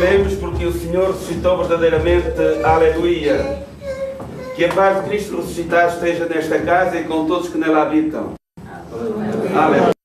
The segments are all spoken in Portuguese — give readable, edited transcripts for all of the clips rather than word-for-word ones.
alegremos porque o Senhor ressuscitou verdadeiramente. Aleluia. Que a paz de Cristo ressuscitado esteja nesta casa e com todos que nela habitam. Aleluia.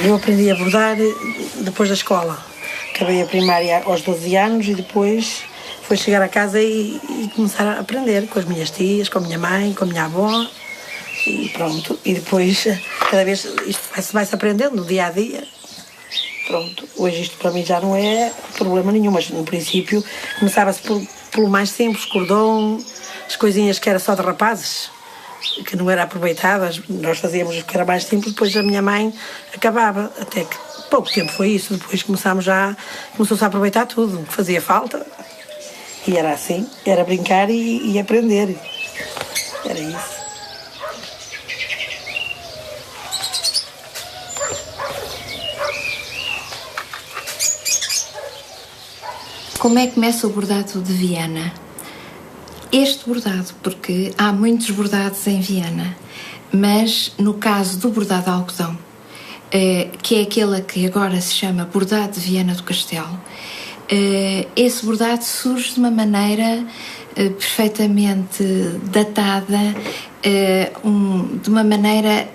Eu aprendi a bordar depois da escola. Acabei a primária aos 12 anos e depois foi chegar a casa e começar a aprender com as minhas tias, com a minha mãe, com a minha avó e pronto. E depois, cada vez, isto vai-se aprendendo no dia a dia. Pronto, hoje isto para mim já não é problema nenhum, mas no princípio começava-se pelo mais simples, cordão, as coisinhas que era só de rapazes, que não era aproveitadas, nós fazíamos o que era mais simples, depois a minha mãe acabava, até que pouco tempo foi isso, depois começou-se a aproveitar tudo, que fazia falta, e era assim, era brincar e aprender, era isso. Como é que começa o bordado de Viana? Este bordado, porque há muitos bordados em Viana, mas no caso do bordado de algodão, que é aquele que agora se chama bordado de Viana do Castelo, esse bordado surge de uma maneira perfeitamente datada, de uma maneira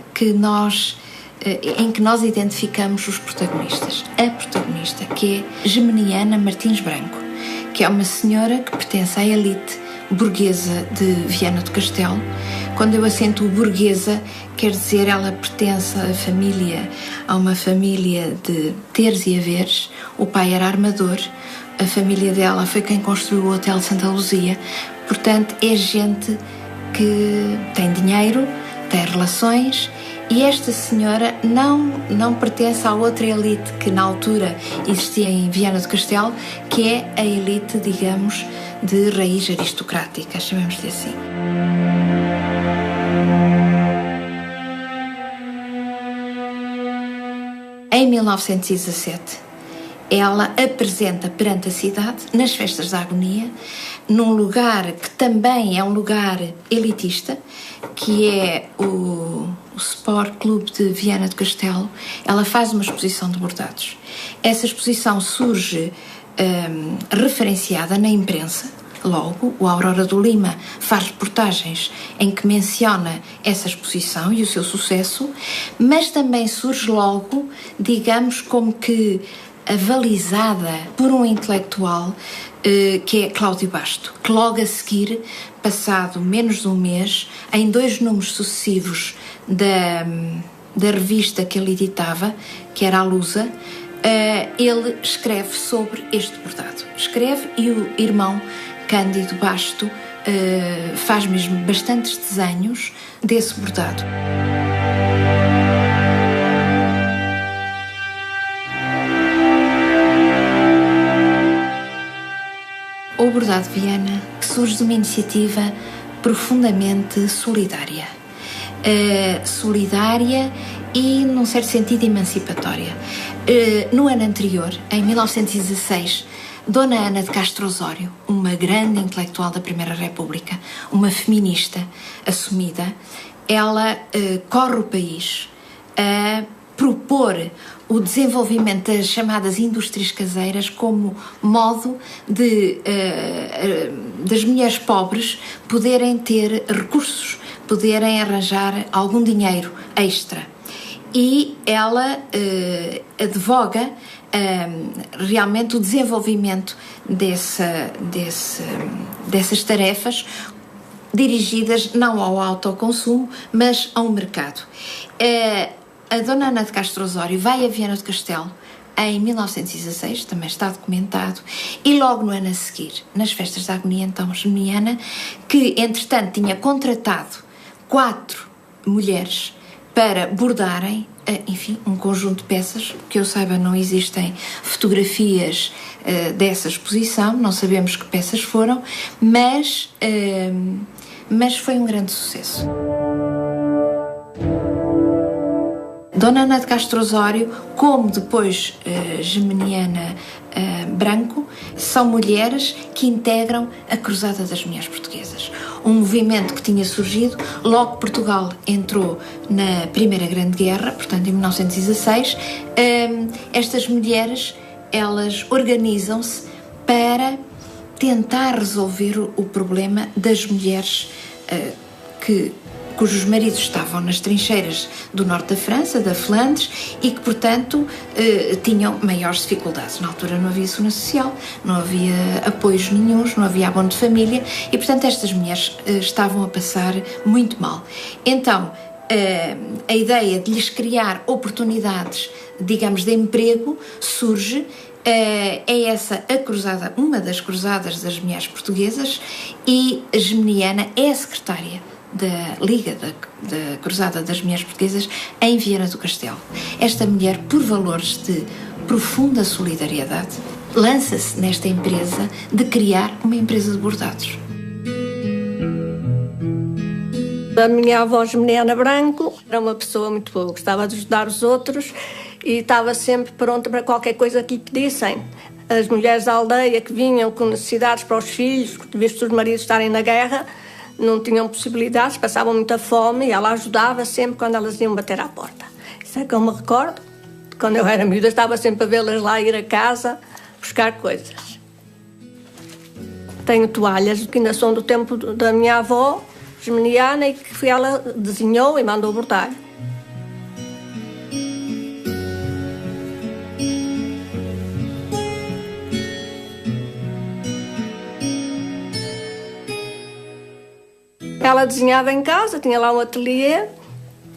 em que nós identificamos os protagonistas. A protagonista, que é Geminiana Martins Branco, que é uma senhora que pertence à elite burguesa de Viana do Castelo. Quando eu acentuo burguesa, quer dizer ela pertence a uma família de teres e haveres. O pai era armador, a família dela foi quem construiu o Hotel Santa Luzia. Portanto, é gente que tem dinheiro, tem relações, e esta senhora não pertence à outra elite que na altura existia em Viana do Castelo, que é a elite, digamos, de raiz aristocrática, chamemos-lhe assim. Em 1917, ela apresenta perante a cidade, nas festas da agonia, num lugar que também é um lugar elitista, que é o Sport Clube de Viana do Castelo. Ela faz uma exposição de bordados. Essa exposição surge referenciada na imprensa. Logo, o Aurora do Lima faz reportagens em que menciona essa exposição e o seu sucesso, mas também surge logo, digamos, como que avalizada por um intelectual que é Cláudio Basto, que logo a seguir, passado menos de um mês, em 2 números sucessivos da revista que ele editava, que era a Lusa, ele escreve sobre este bordado. Escreve e o irmão Cândido Basto faz mesmo bastantes desenhos desse bordado. O bordado de Viana surge de uma iniciativa profundamente solidária. Solidária e, num certo sentido, emancipatória. No ano anterior, em 1916, Dona Ana de Castro Osório, uma grande intelectual da Primeira República, uma feminista assumida, ela corre o país a propor o desenvolvimento das chamadas indústrias caseiras como modo de das mulheres pobres poderem ter recursos, poderem arranjar algum dinheiro extra. E ela advoga realmente o desenvolvimento dessas tarefas dirigidas não ao autoconsumo, mas ao mercado. A Dona Ana de Castro Osório vai a Viana do Castelo em 1916, também está documentado, e logo no ano a seguir, nas festas da Agonia então Geminiana, que entretanto tinha contratado 4 mulheres para bordarem, enfim, um conjunto de peças. Que eu saiba, não existem fotografias dessa exposição, não sabemos que peças foram, mas foi um grande sucesso. Dona Ana de Castro Osório, como depois Geminiana Branco, são mulheres que integram a Cruzada das Mulheres Portuguesas. Um movimento que tinha surgido logo que Portugal entrou na Primeira Grande Guerra, portanto em 1916. Estas mulheres, elas organizam-se tentar resolver o problema das mulheres cujos maridos estavam nas trincheiras do norte da França, da Flandres, e que, portanto, tinham maiores dificuldades. Na altura não havia segurança social, não havia apoios nenhuns, não havia abono de família e, portanto, estas mulheres estavam a passar muito mal. Então, a ideia de lhes criar oportunidades, digamos, de emprego surge. É essa a cruzada, uma das cruzadas das mulheres portuguesas, e a Geminiana é a secretária da Liga da Cruzada das Mulheres Portuguesas em Viana do Castelo. Esta mulher, por valores de profunda solidariedade, lança-se nesta empresa de criar uma empresa de bordados. A minha avó Geminiana Branco era uma pessoa muito boa, gostava de ajudar os outros e estava sempre pronta para qualquer coisa que lhe pedissem. As mulheres da aldeia que vinham com necessidades para os filhos, visto os maridos estarem na guerra, não tinham possibilidades, passavam muita fome, e ela ajudava sempre quando elas iam bater à porta. Isso é que eu me recordo. Quando eu era miúda, estava sempre a vê-las lá ir a casa buscar coisas. Tenho toalhas que ainda são do tempo da minha avó, Geminiana, e que ela desenhou e mandou bordar. Ela desenhava em casa, tinha lá um ateliê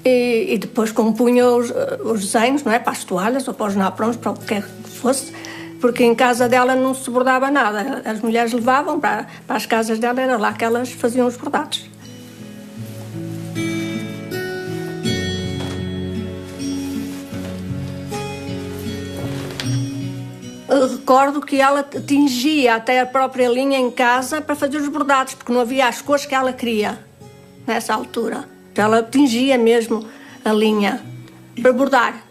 e depois compunha os desenhos, não é? Para as toalhas ou para os naprons, para o que quer que fosse, porque em casa dela não se bordava nada. As mulheres levavam para as casas dela, era lá que elas faziam os bordados. Eu recordo que ela tingia até a própria linha em casa para fazer os bordados, porque não havia as cores que ela queria nessa altura. Então ela tingia mesmo a linha para bordar.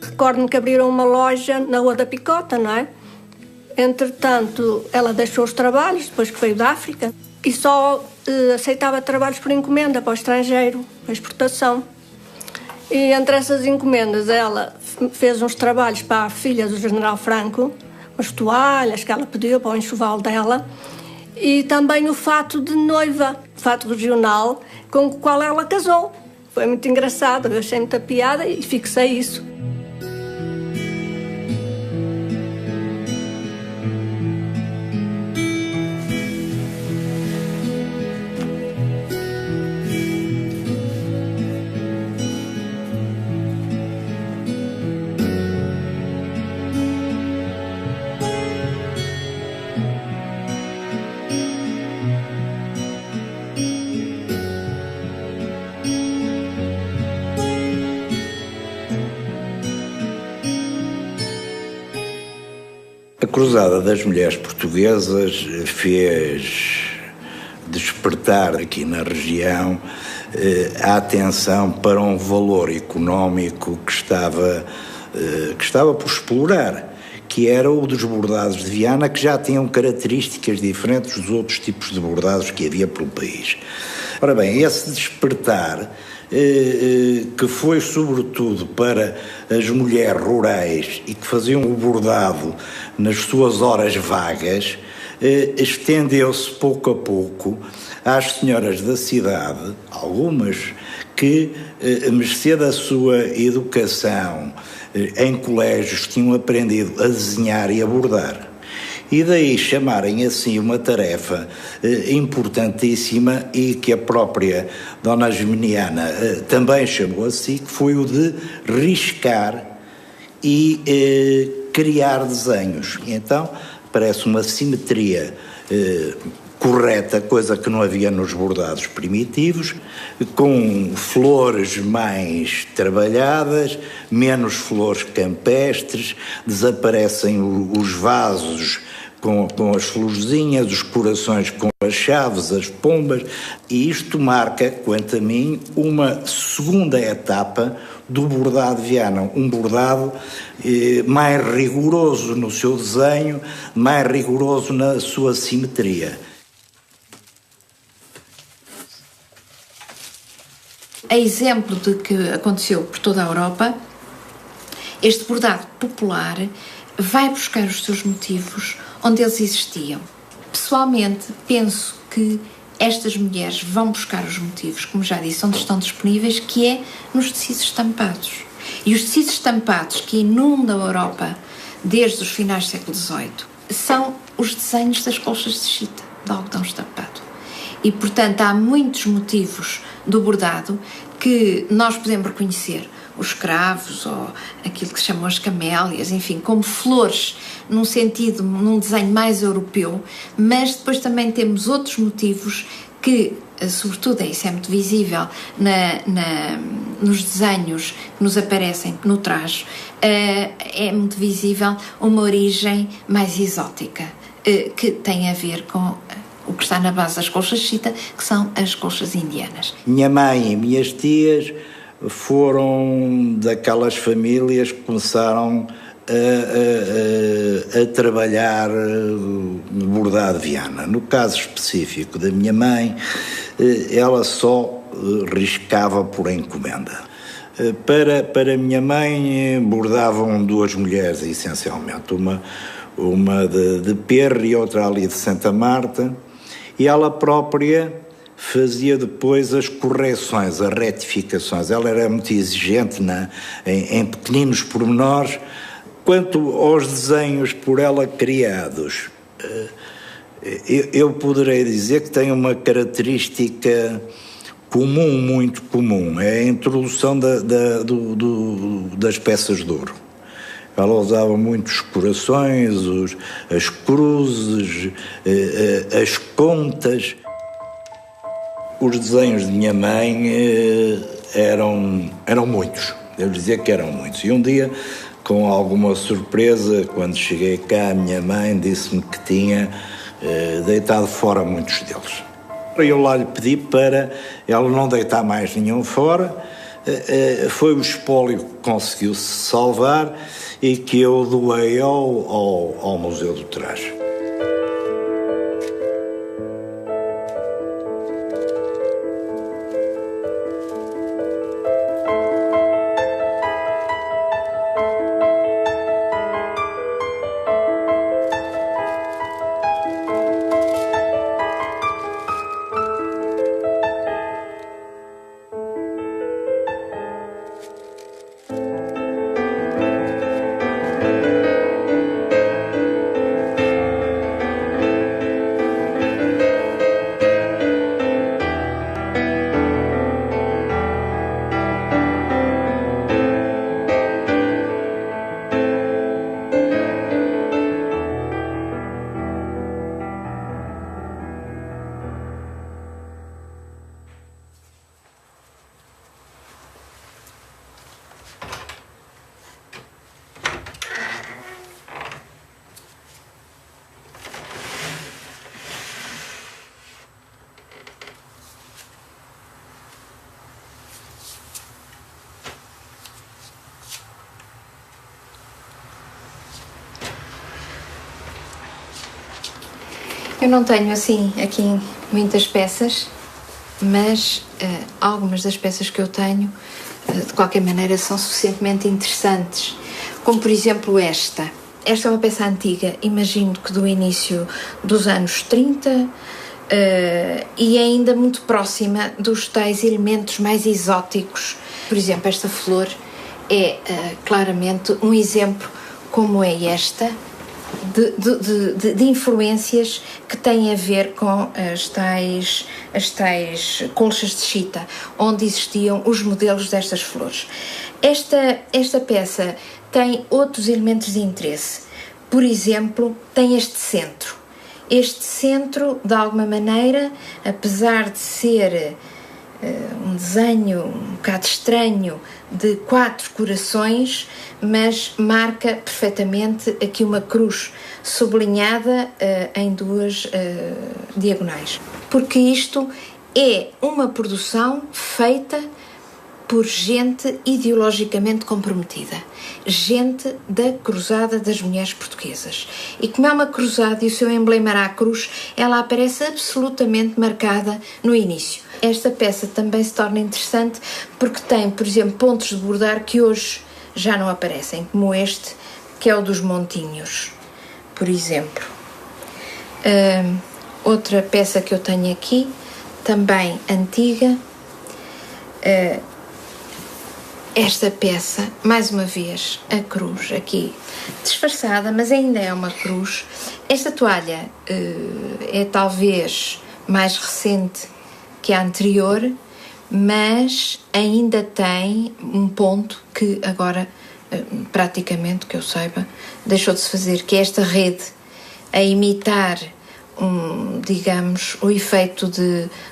Recordo-me que abriram uma loja na Rua da Picota, não é? Entretanto, ela deixou os trabalhos, depois que veio da África, e só aceitava trabalhos por encomenda para o estrangeiro, para exportação. E entre essas encomendas ela fez uns trabalhos para a filha do General Franco, umas toalhas que ela pediu para o enxoval dela, e também o fato de noiva, o fato regional com o qual ela casou. Foi muito engraçado, eu achei muita piada e fixei isso. A Cruzada das Mulheres Portuguesas fez despertar aqui na região a atenção para um valor económico que estava por explorar, que era o dos bordados de Viana, que já tinham características diferentes dos outros tipos de bordados que havia pelo país. Ora bem, esse despertar que foi sobretudo para as mulheres rurais e que faziam o bordado nas suas horas vagas, estendeu-se pouco a pouco às senhoras da cidade, algumas que, mercê da sua educação em colégios, tinham aprendido a desenhar e a bordar. E daí chamarem assim uma tarefa importantíssima e que a própria Dona Geminiana também chamou assim, que foi o de riscar e criar desenhos. E então parece uma simetria correta, coisa que não havia nos bordados primitivos, com flores mais trabalhadas, menos flores campestres, desaparecem os vasos com as florzinhas, os corações com as chaves, as pombas, e isto marca, quanto a mim, uma segunda etapa do bordado de Viana, um bordado mais rigoroso no seu desenho, mais rigoroso na sua simetria. A exemplo de que aconteceu por toda a Europa, este bordado popular vai buscar os seus motivos onde eles existiam. Pessoalmente, penso que estas mulheres vão buscar os motivos, como já disse, onde estão disponíveis, que é nos tecidos estampados. E os tecidos estampados que inundam a Europa desde os finais do século XVIII são os desenhos das colchas de chita, de algodão estampado. E, portanto, há muitos motivos do bordado que nós podemos reconhecer, os cravos ou aquilo que se chamam as camélias, enfim, como flores num sentido, num desenho mais europeu, mas depois também temos outros motivos que, sobretudo, isso é muito visível nos desenhos que nos aparecem no traje, é muito visível uma origem mais exótica, que tem a ver com o que está na base das colchas de chita, que são as colchas indianas. Minha mãe e minhas tias foram daquelas famílias que começaram a trabalhar no bordado de Viana. No caso específico da minha mãe, ela só riscava por encomenda. Para a minha mãe, bordavam duas mulheres, essencialmente, uma de Perre e outra ali de Santa Marta, e ela própria fazia depois as correções, as retificações. Ela era muito exigente em pequeninos pormenores. Quanto aos desenhos por ela criados, eu poderei dizer que tem uma característica comum, muito comum, é a introdução das peças de ouro. Ela usava muitos corações, as cruzes, as contas. Os desenhos de minha mãe eram muitos, devo dizer que eram muitos. E um dia, com alguma surpresa, quando cheguei cá, a minha mãe disse-me que tinha deitado fora muitos deles. Eu lá lhe pedi para ela não deitar mais nenhum fora. Foi o espólio que conseguiu-se salvar e que eu doei ao Museu do Traje. Eu não tenho, assim, aqui muitas peças, mas algumas das peças que eu tenho, de qualquer maneira, são suficientemente interessantes. Como, por exemplo, esta. Esta é uma peça antiga, imagino que do início dos anos 30, e ainda muito próxima dos tais elementos mais exóticos. Por exemplo, esta flor é claramente um exemplo, como é esta, de influências que têm a ver com as tais colchas de chita, onde existiam os modelos destas flores. Esta peça tem outros elementos de interesse. Por exemplo, tem este centro. Este centro, de alguma maneira, apesar de ser um desenho um bocado estranho de 4 corações, mas marca perfeitamente aqui uma cruz sublinhada em 2 diagonais. Porque isto é uma produção feita por gente ideologicamente comprometida, gente da Cruzada das Mulheres Portuguesas. E como é uma cruzada e o seu emblema era a cruz, ela aparece absolutamente marcada no início. Esta peça também se torna interessante porque tem, por exemplo, pontos de bordar que hoje já não aparecem, como este, que é o dos montinhos, por exemplo. Outra peça que eu tenho aqui, também antiga, esta peça, mais uma vez, a cruz aqui disfarçada, mas ainda é uma cruz. Esta toalha é talvez mais recente que a anterior, mas ainda tem um ponto que agora, praticamente, que eu saiba, deixou de se fazer, que é esta rede a imitar, digamos, o efeito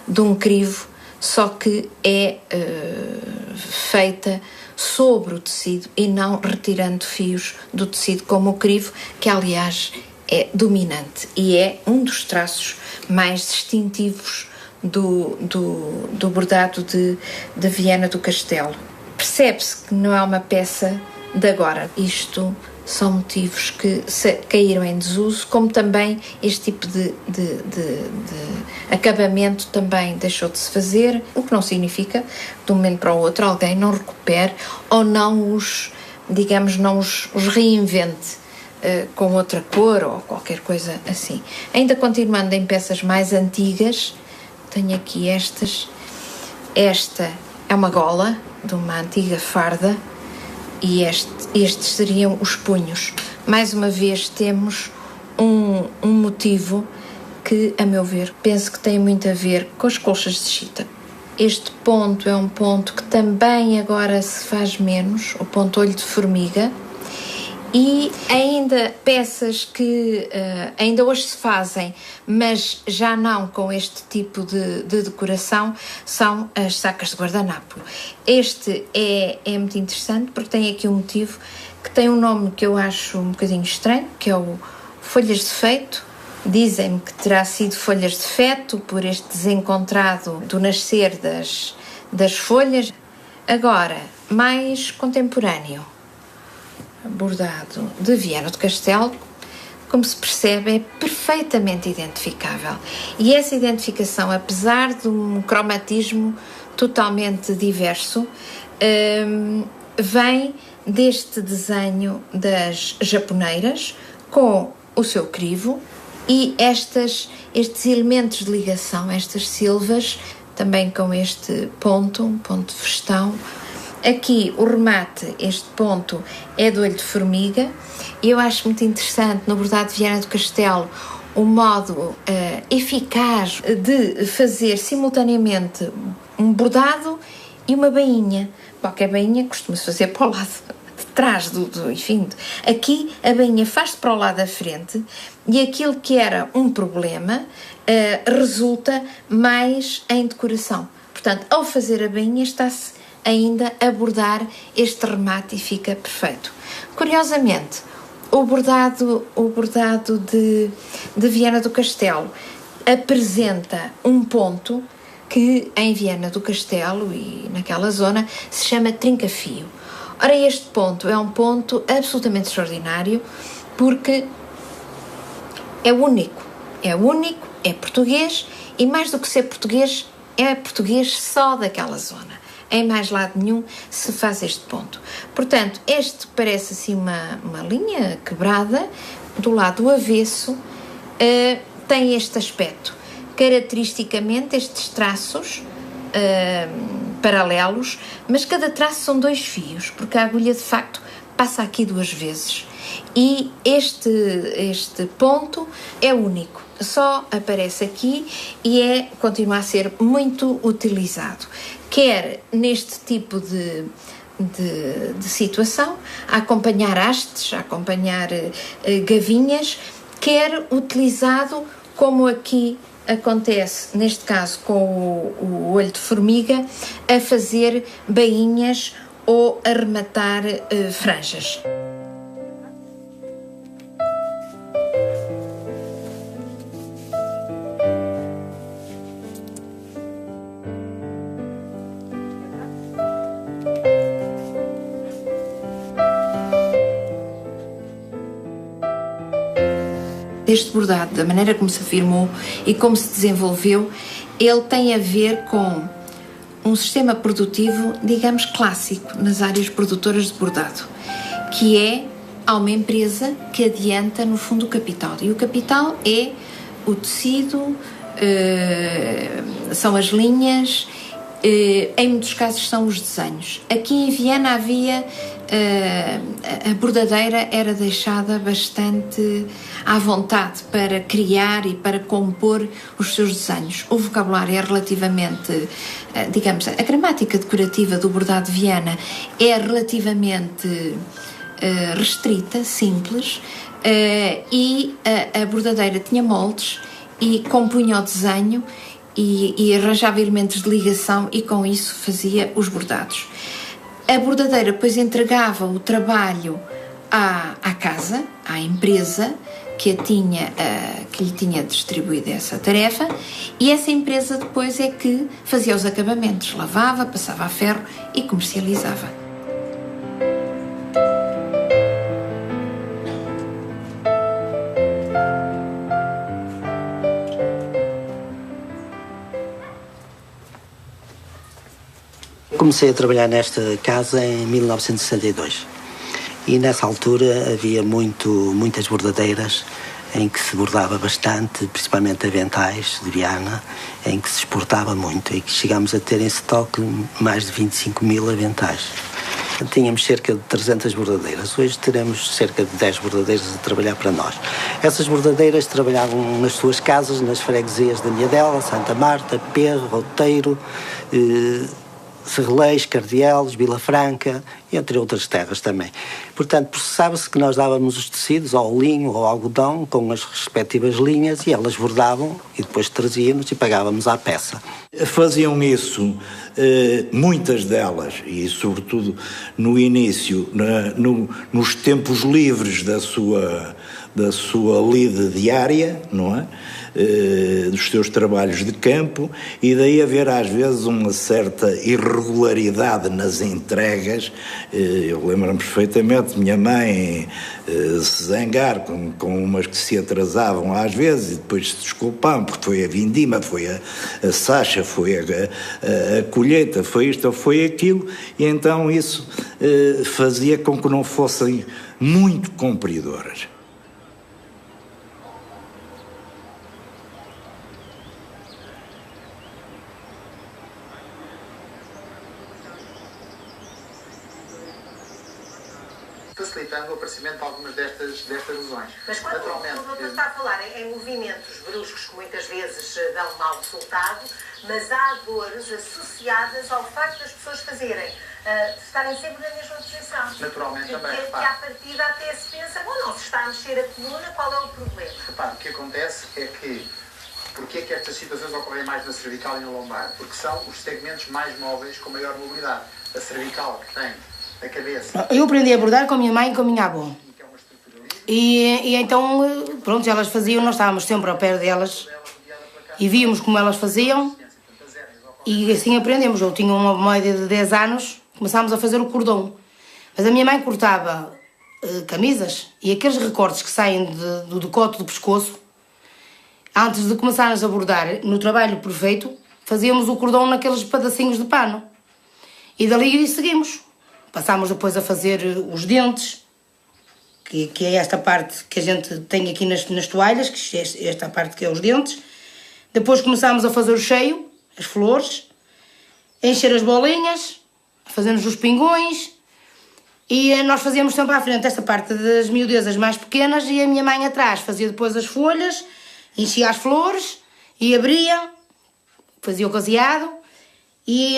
de um crivo, só que é feita sobre o tecido e não retirando fios do tecido, como o crivo, que aliás é dominante e é um dos traços mais distintivos do bordado de Viana do Castelo. Percebe-se que não é uma peça de agora. Isto são motivos que caíram em desuso, como também este tipo de acabamento também deixou de se fazer, o que não significa que de um momento para o outro alguém não recupere ou não os reinvente com outra cor ou qualquer coisa assim. Ainda continuando em peças mais antigas, tenho aqui estas. Esta é uma gola de uma antiga farda e estes seriam os punhos. Mais uma vez temos um motivo que, a meu ver, penso que tem muito a ver com as colchas de chita. Este ponto é um ponto que também agora se faz menos, o ponto olho de formiga, e ainda peças que ainda hoje se fazem, mas já não com este tipo de decoração, são as sacas de guardanapo. Este é muito interessante porque tem aqui um motivo que tem um nome que eu acho um bocadinho estranho, que é o folhas de feito. Dizem-me que terá sido folhas de feto por este desencontrado do nascer das folhas. Agora, mais contemporâneo, bordado de Viana do Castelo, como se percebe, é perfeitamente identificável. E essa identificação, apesar de um cromatismo totalmente diverso, vem deste desenho das japoneiras com o seu crivo e estes elementos de ligação, estas silvas, também com este ponto, um ponto de festão. Aqui o remate, este ponto, é de olho de formiga, e eu acho muito interessante no bordado de Viana do Castelo o modo eficaz de fazer simultaneamente um bordado e uma bainha. Qualquer bainha costuma-se fazer para o lado de trás, enfim. Aqui a bainha faz-se para o lado da frente e aquilo que era um problema resulta mais em decoração. Portanto, ao fazer a bainha está-se ainda a bordar este remate e fica perfeito. Curiosamente, o bordado de Viana do Castelo apresenta um ponto que em Viana do Castelo e naquela zona se chama trinca-fio. Ora, este ponto é um ponto absolutamente extraordinário porque é único, é português e mais do que ser português é português só daquela zona. Em mais lado nenhum se faz este ponto. Portanto, este parece assim uma linha quebrada, do lado avesso tem este aspecto. Caracteristicamente, estes traços paralelos, mas cada traço são 2 fios, porque a agulha de facto passa aqui 2 vezes. E este ponto é único, só aparece aqui e continua a ser muito utilizado, quer neste tipo de situação, a acompanhar hastes, a acompanhar gavinhas, quer utilizado como aqui acontece, neste caso com o olho de formiga, a fazer bainhas ou a rematar franjas. Este bordado, da maneira como se afirmou e como se desenvolveu, ele tem a ver com um sistema produtivo, digamos, clássico nas áreas produtoras de bordado, que há uma empresa que adianta, no fundo, o capital. E o capital é o tecido, são as linhas, em muitos casos são os desenhos. Aqui em Viana havia... a bordadeira era deixada bastante à vontade para criar e para compor os seus desenhos. O vocabulário é relativamente, digamos, a gramática decorativa do bordado de Viana é relativamente restrita, simples, e a bordadeira tinha moldes e compunha o desenho e arranjava elementos de ligação e com isso fazia os bordados. A bordadeira depois entregava o trabalho à casa, à empresa que lhe tinha distribuído essa tarefa, e essa empresa depois é que fazia os acabamentos, lavava, passava a ferro e comercializava. Comecei a trabalhar nesta casa em 1962 e nessa altura havia muitas bordadeiras em que se bordava bastante, principalmente aventais de Viana, em que se exportava muito e que chegámos a ter em estoque mais de 25 mil aventais. Tínhamos cerca de 300 bordadeiras. Hoje teremos cerca de 10 bordadeiras a trabalhar para nós. Essas bordadeiras trabalhavam nas suas casas, nas freguesias da Miadela, Santa Marta, Perro, Roteiro, Serrelês, Cardielos, Vila Franca, entre outras terras também. Portanto, processava-se que nós dávamos os tecidos ao linho ou ao algodão com as respectivas linhas e elas bordavam e depois traziam-nos e pagávamos à peça. Faziam isso, muitas delas, e sobretudo no início, nos tempos livres da sua lida diária, não é? Dos seus trabalhos de campo, e daí haver às vezes uma certa irregularidade nas entregas. Eu lembro-me perfeitamente, minha mãe se zangar com umas que se atrasavam às vezes e depois se desculpavam porque foi a vindima, foi a sacha, foi a colheita, foi isto ou foi aquilo, e então isso fazia com que não fossem muito cumpridoras. Facilitando o aparecimento de algumas destas lesões. Mas quando o doutor está a falar em movimentos bruscos que muitas vezes dão mau resultado, mas há dores associadas ao facto das pessoas estarem sempre na mesma posição. Naturalmente também. Que à partida até se pensa, não se está a mexer a coluna, qual é o problema? Repare, o que acontece é que porquê é que estas situações ocorrem mais na cervical e na lombar? Porque são os segmentos mais móveis com maior mobilidade. A cervical que tem a cabeça. Eu aprendi a bordar com a minha mãe e com a minha avó. E então, pronto, elas faziam, nós estávamos sempre ao pé delas e víamos como elas faziam e assim aprendemos. Eu tinha uma média de 10 anos, começámos a fazer o cordão. Mas a minha mãe cortava camisas e aqueles recortes que saem do decote do pescoço, antes de começarmos a bordar no trabalho perfeito, fazíamos o cordão naqueles pedacinhos de pano. E dali seguimos. Passámos depois a fazer os dentes, que é esta parte que a gente tem aqui nas toalhas, que é esta parte que é os dentes. Depois começámos a fazer o cheio, as flores, a encher as bolinhas, fazemos os pingões. E nós fazíamos sempre à frente esta parte das miudezas mais pequenas e a minha mãe atrás fazia depois as folhas, enchia as flores e abria, fazia o caseado e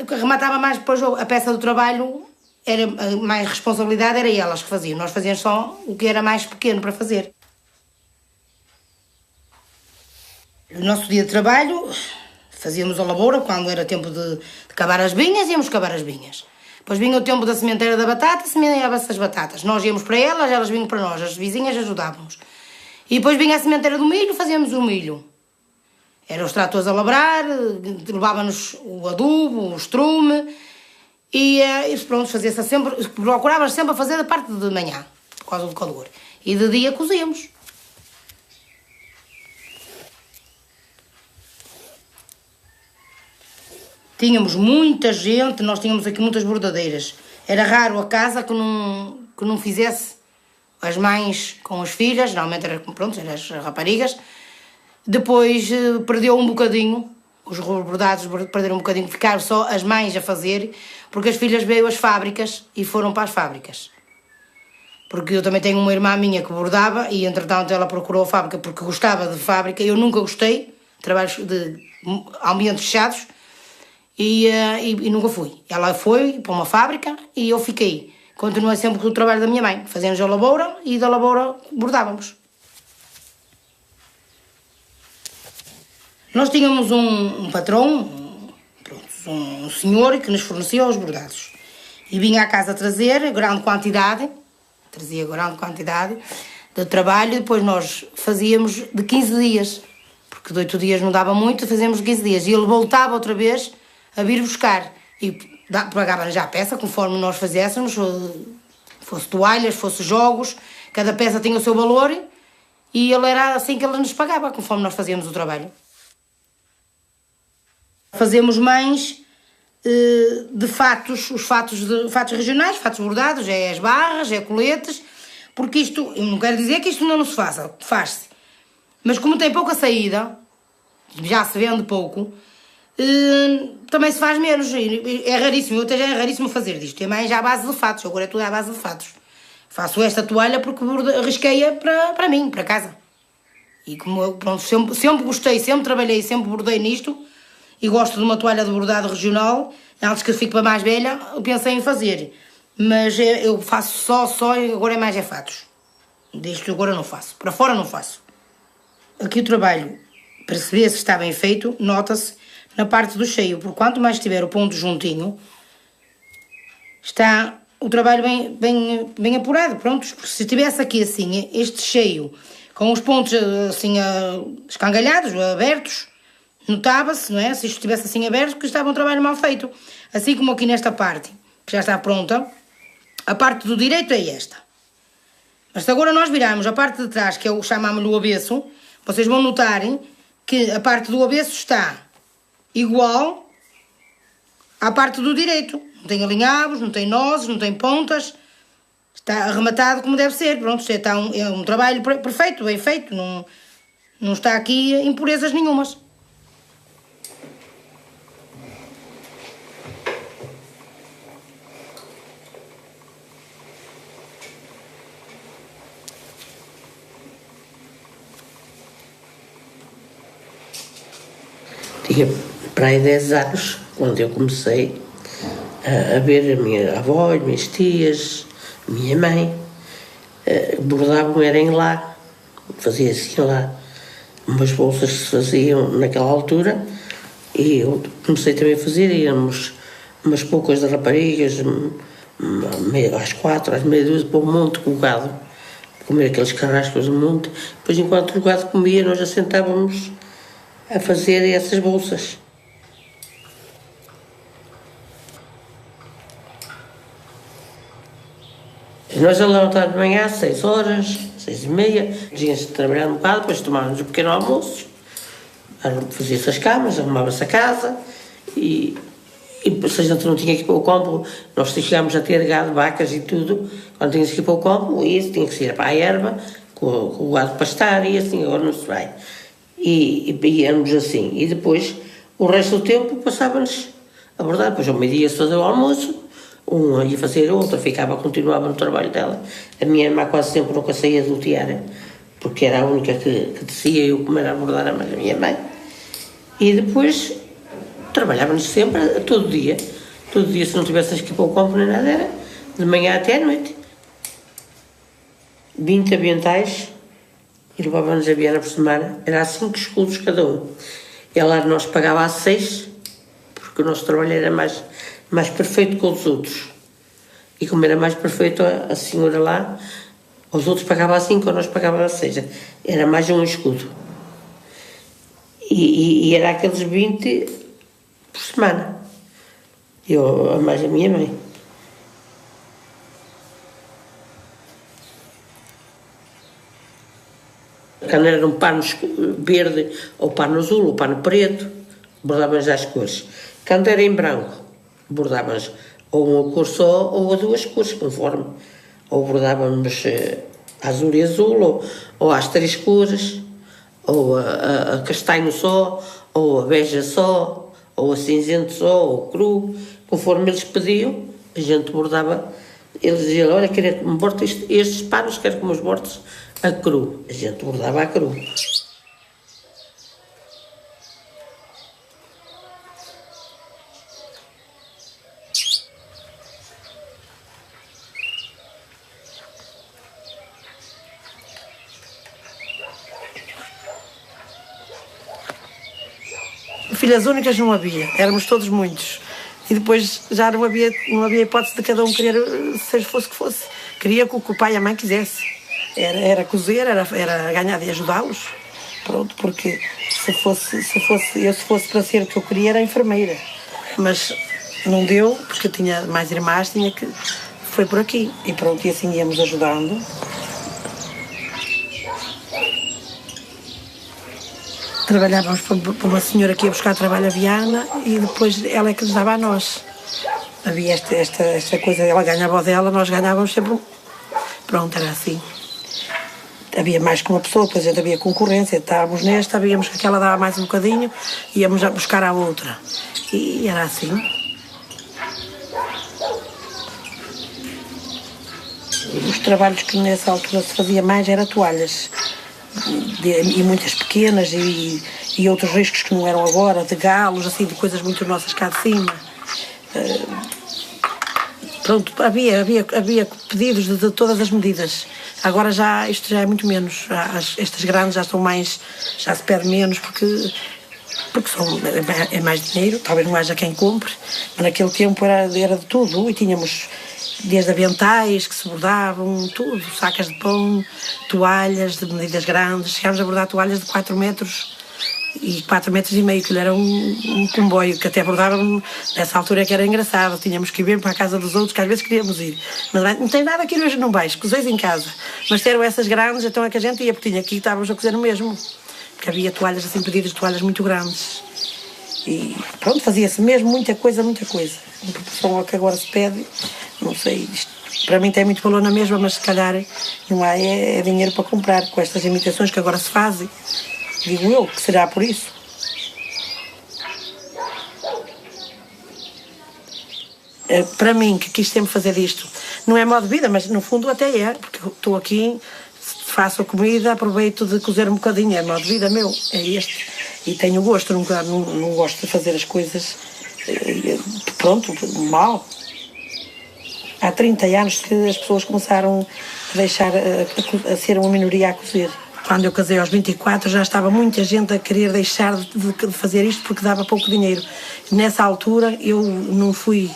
rematava mais depois a peça do trabalho, era mais responsabilidade, era elas que faziam. Nós fazíamos só o que era mais pequeno para fazer. O nosso dia de trabalho, fazíamos a lavoura, quando era tempo de cavar as vinhas, íamos cavar as vinhas. Depois vinha o tempo da sementeira da batata, semeava-se as batatas. Nós íamos para elas vinham para nós, as vizinhas ajudávamos. E depois vinha a sementeira do milho, fazíamos o milho. Eram os tratores a labrar, levava-nos o adubo, o estrume, e pronto, fazia-se sempre, procurávamos sempre a fazer da parte de manhã, por causa do calor. E de dia cozíamos. Tínhamos muita gente, nós tínhamos aqui muitas bordadeiras. Era raro a casa que não fizesse as mães com as filhas, normalmente eram as raparigas. Depois perdeu um bocadinho, os bordados perderam um bocadinho, ficaram só as mães a fazer, porque as filhas veio às fábricas e foram para as fábricas. Porque eu também tenho uma irmã minha que bordava e entretanto ela procurou a fábrica porque gostava de fábrica. Eu nunca gostei de trabalhos de ambientes fechados. E nunca fui. Ela foi para uma fábrica e eu fiquei. Continuei sempre com o trabalho da minha mãe. Fazíamos a lavoura e da lavoura bordávamos. Nós tínhamos um patrão, um senhor que nos fornecia os bordados. E vinha à casa trazer grande quantidade, trazia grande quantidade de trabalho. Depois nós fazíamos de 15 dias, porque de 8 dias não dava muito, fazíamos de 15 dias. E ele voltava outra vez a vir buscar e pagava já a peça conforme nós fizéssemos, fosse toalhas, fosse jogos, cada peça tinha o seu valor e ele era assim que ele nos pagava conforme nós fazíamos o trabalho. Fazemos mães de fatos, os fatos regionais, fatos bordados, é as barras, é coletes, porque isto, eu não quero dizer que isto não se faça, faz-se, mas como tem pouca saída, já se vende pouco, também se faz menos, é raríssimo, eu até já é raríssimo fazer disto, é mais já à base de fatos, agora é tudo à base de fatos. Faço esta toalha porque arrisquei-a para mim, para casa. E como eu pronto, sempre gostei, sempre trabalhei, sempre bordei nisto, e gosto de uma toalha de bordado regional, antes que fique para mais velha, eu pensei em fazer. Mas eu faço só, agora é mais fatos. Disto agora não faço, para fora não faço. Aqui o trabalho, para se ver se está bem feito, nota-se na parte do cheio, porque quanto mais tiver o ponto juntinho, está o trabalho bem apurado, pronto. Porque se tivesse aqui assim, este cheio, com os pontos assim escangalhados, abertos, notava-se, não é? Se isto estivesse assim aberto, que estava um trabalho mal feito. Assim como aqui nesta parte, que já está pronta, a parte do direito é esta. Mas se agora nós virarmos a parte de trás, que é o chamamos o avesso, vocês vão notar que a parte do avesso está igual à parte do direito. Não tem alinhavos, não tem nozes, não tem pontas. Está arrematado como deve ser. Pronto, é um trabalho perfeito, bem feito. Não está aqui impurezas nenhumas. Tinha para aí 10 anos, quando eu comecei a ver a minha avó, as minhas tias, a minha mãe, bordavam, eram lá, fazia-se lá umas bolsas que se faziam naquela altura, e eu comecei também a fazer, íamos umas poucas de raparigas, às 4, às meia dúzia, para o monte com o gado, comer aqueles carrascos do monte. Depois, enquanto o gado comia, nós assentávamos a fazer essas bolsas. Nós a levantar de manhã às 6 horas, 6h30, tínhamos de trabalhar um bocado, depois tomávamos um pequeno almoço, fazia-se as camas, arrumava-se a casa e se a gente não tinha que ir para o campo, nós chegámos a ter gado, vacas e tudo, quando tinha que ir para o campo, tinha que ir para a erva, com o gado pastar e assim, agora não se vai. E íamos assim, e depois o resto do tempo passava-nos a bordar, depois ao meio-dia se fazia o almoço, uma ia fazer, outra continuava no trabalho dela. A minha irmã quase sempre nunca saía do tiara, porque era a única que descia, eu como era a bordar a minha mãe. E depois trabalhávamos sempre, todo dia, se não tivesse que ir para o campo nem nada, era de manhã até à noite. 20 aventais e levávamos a Viana por semana, era a 5 escudos cada um. Ela nós pagava a 6, porque o nosso trabalho era mais perfeito que os outros. E como era mais perfeito a senhora lá, os outros pagavam a 5, nós pagávamos a 6. Era mais um escudo. E era aqueles 20 por semana. Eu, a mais a minha mãe. Quando era um pano verde, ou pano azul, ou pano preto, bordávamos as cores. Quando era em branco, bordávamos ou uma cor só ou a 2 cores, conforme. Ou bordávamos azul e azul, ou às 3 cores, ou a castanho só, ou a beija só, ou a cinzento só, ou cru, conforme eles pediam, a gente bordava. Eles diziam, olha, quero que me bordes estes panos, quero que me os bordes a cru. A gente bordava a cru. Filhas únicas não havia, éramos todos muitos. E depois já não havia hipótese de cada um querer, seja fosse que fosse. Queria que o pai e a mãe quisesse. Era cozer, era ganhar de ajudá-los. Pronto, porque se fosse para ser o que eu queria, era enfermeira. Mas não deu, porque eu tinha mais irmãs, foi por aqui. E pronto, e assim íamos ajudando. Trabalhávamos para uma senhora que ia buscar trabalho a Viana e depois ela é que nos dava a nós. Havia esta coisa, ela ganhava o dela, nós ganhávamos sempre. Pronto, era assim. Havia mais que uma pessoa, depois a gente havia concorrência, estávamos nesta, sabíamos que aquela dava mais um bocadinho, íamos a buscar a outra. E era assim. Os trabalhos que nessa altura se fazia mais eram toalhas. E muitas pequenas e outros riscos que não eram agora, de galos, assim, de coisas muito nossas cá de cima. Pronto, havia pedidos de todas as medidas. Agora isto já é muito menos. Estas grandes já se pede menos porque é mais dinheiro, talvez não haja quem compre, mas naquele tempo era de tudo e tínhamos desde aventais que se bordavam, tudo, sacas de pão, toalhas de medidas grandes, chegámos a bordar toalhas de 4 metros e 4 metros e meio, que era um comboio, que até bordavam nessa altura que era engraçado, tínhamos que ir para a casa dos outros, que às vezes queríamos ir, mas não tem nada aqui hoje não vais, cozeis em casa, mas eram essas grandes, então é que a gente ia, porque tinha aqui, estávamos a cozer no mesmo, porque havia toalhas assim, pedidas de toalhas muito grandes. E pronto, fazia-se mesmo muita coisa, em proporção ao que agora se pede, não sei, isto para mim tem muito valor na mesma, mas se calhar não há dinheiro para comprar com estas imitações que agora se fazem, digo eu, que será por isso. Para mim, que quis sempre fazer disto, não é modo de vida, mas no fundo até é, porque estou aqui, faço a comida, aproveito de cozer um bocadinho, é modo de vida meu, é este. E tenho gosto, não gosto de fazer as coisas, pronto, mal. Há 30 anos que as pessoas começaram a deixar, a ser uma minoria a cozer. Quando eu casei aos 24 já estava muita gente a querer deixar de fazer isto porque dava pouco dinheiro. Nessa altura eu não fui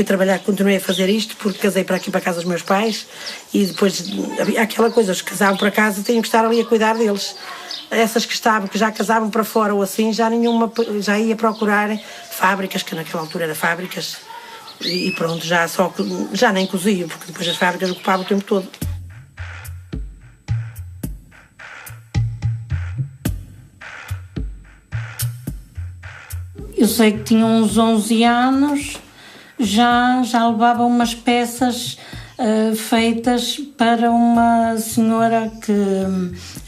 trabalhar, continuei a fazer isto porque casei para aqui, para a casa dos meus pais e depois havia aquela coisa, os que casavam para casa tinham que estar ali a cuidar deles. Essas que já casavam para fora ou assim, já ia procurar fábricas, que naquela altura eram fábricas, e pronto, já nem coziam, porque depois as fábricas ocupavam o tempo todo. Eu sei que tinha uns 11 anos, já levava umas peças feitas para uma senhora que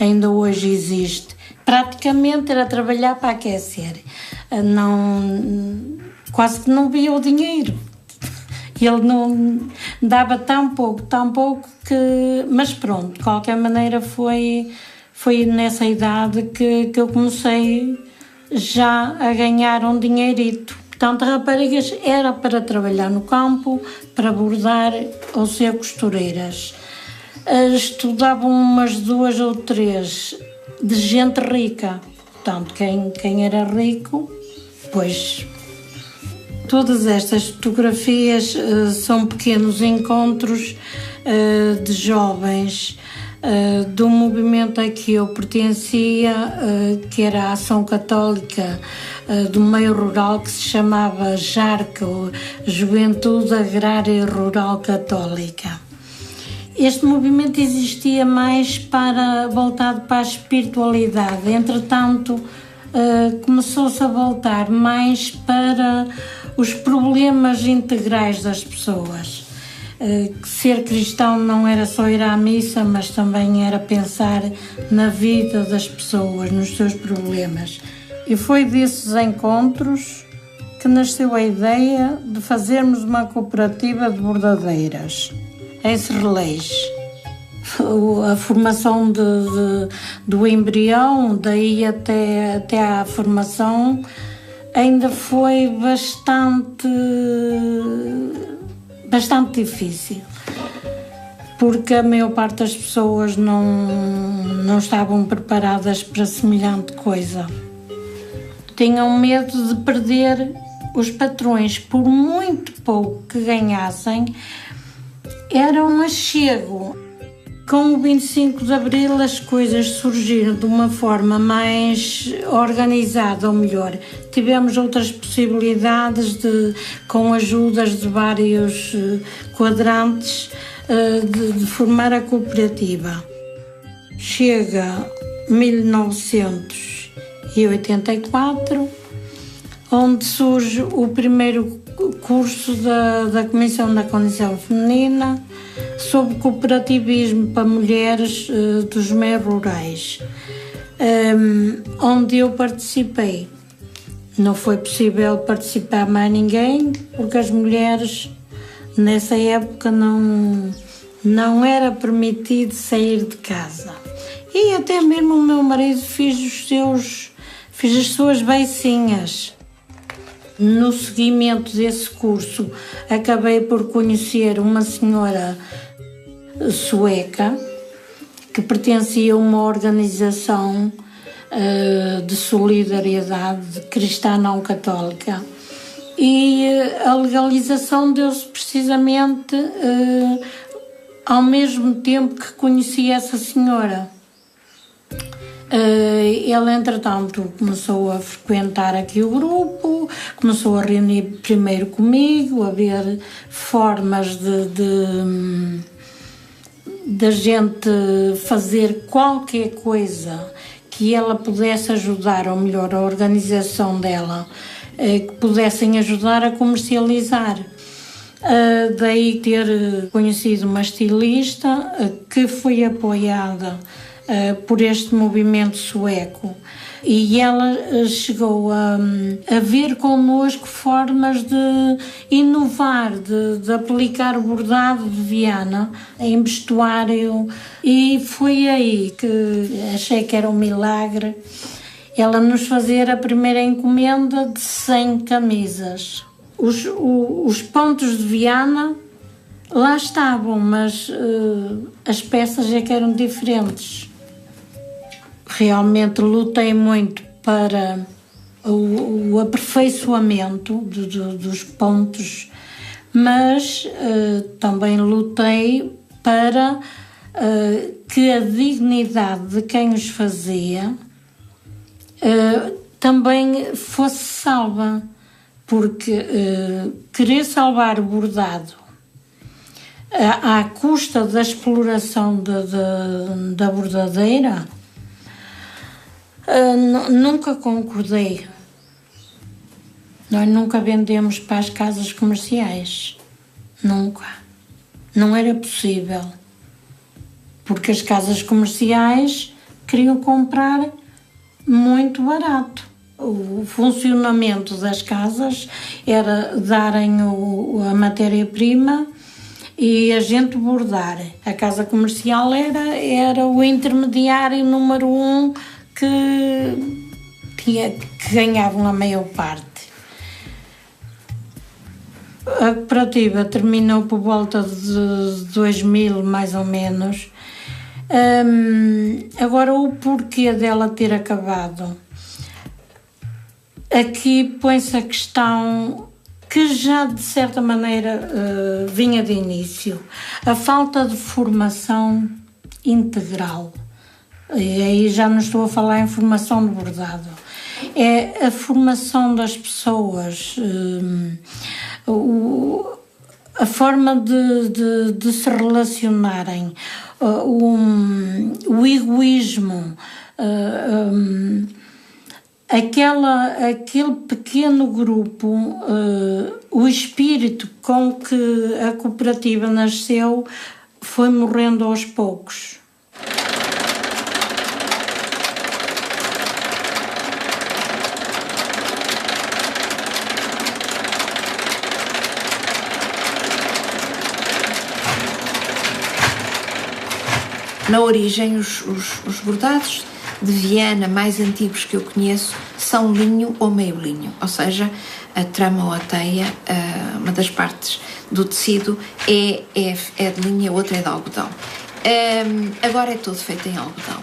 ainda hoje existe. Praticamente era trabalhar para aquecer. Quase que não via o dinheiro. Ele não dava tão pouco que... Mas pronto, de qualquer maneira foi nessa idade que eu comecei já a ganhar um dinheirito. Portanto, raparigas era para trabalhar no campo, para bordar ou ser costureiras. Estudavam umas 2 ou 3 de gente rica. Portanto, quem era rico, pois... Todas estas fotografias são pequenos encontros de jovens do movimento a que eu pertencia, que era a Ação Católica do meio rural, que se chamava JARC, Juventude Agrária e Rural Católica. Este movimento existia mais voltado para a espiritualidade, entretanto começou-se a voltar mais para os problemas integrais das pessoas. Ser cristão não era só ir à missa, mas também era pensar na vida das pessoas, nos seus problemas. E foi desses encontros que nasceu a ideia de fazermos uma cooperativa de bordadeiras em Serleis. A formação do embrião, daí até à formação, ainda foi bastante difícil, porque a maior parte das pessoas não estavam preparadas para semelhante coisa. Tinham medo de perder os patrões, por muito pouco que ganhassem, era um achego. Com o 25 de Abril as coisas surgiram de uma forma mais organizada, ou melhor, tivemos outras possibilidades com ajudas de vários quadrantes de formar a cooperativa. Chega 1984, onde surge o primeiro curso da Comissão da Condição Feminina sobre cooperativismo para mulheres dos meios rurais, onde eu participei. Não foi possível participar mais ninguém, porque as mulheres nessa época não era permitido sair de casa. E até mesmo o meu marido fez as suas beicinhas. No seguimento desse curso, acabei por conhecer uma senhora sueca que pertencia a uma organização de solidariedade cristã não católica, e a legalização deu-se precisamente ao mesmo tempo que conheci essa senhora. Ele, entretanto, começou a frequentar aqui o grupo, começou a reunir primeiro comigo, a ver formas de gente fazer qualquer coisa que ela pudesse ajudar, ou melhor, a organização dela, que pudessem ajudar a comercializar. Daí ter conhecido uma estilista que foi apoiada por este movimento sueco, e ela chegou a ver connosco formas de inovar, de aplicar o bordado de Viana em vestuário, e foi aí que achei que era um milagre ela nos fazer a primeira encomenda de 100 camisas. Os pontos de Viana lá estavam, mas as peças é que eram diferentes. Realmente lutei muito para o aperfeiçoamento dos pontos, mas também lutei para que a dignidade de quem os fazia também fosse salva, porque querer salvar o bordado à custa da exploração da bordadeira, nunca concordei. Nós nunca vendemos para as casas comerciais. Nunca. Não era possível. Porque as casas comerciais queriam comprar muito barato. O funcionamento das casas era darem a matéria-prima e a gente bordar. A casa comercial era o intermediário número 1 que ganhavam a maior parte. A cooperativa terminou por volta de 2000, mais ou menos. Agora, o porquê dela ter acabado? Aqui põe-se a questão que já, de certa maneira, vinha de início. A falta de formação integral. E aí já não estou a falar em formação de bordado. É a formação das pessoas, a forma de se relacionarem, o egoísmo, aquele pequeno grupo, o espírito com que a cooperativa nasceu foi morrendo aos poucos. Na origem, os bordados de Viana mais antigos que eu conheço são linho ou meio linho, ou seja, a trama ou a teia, uma das partes do tecido é de linho, a outra é de algodão. Agora é todo feito em algodão.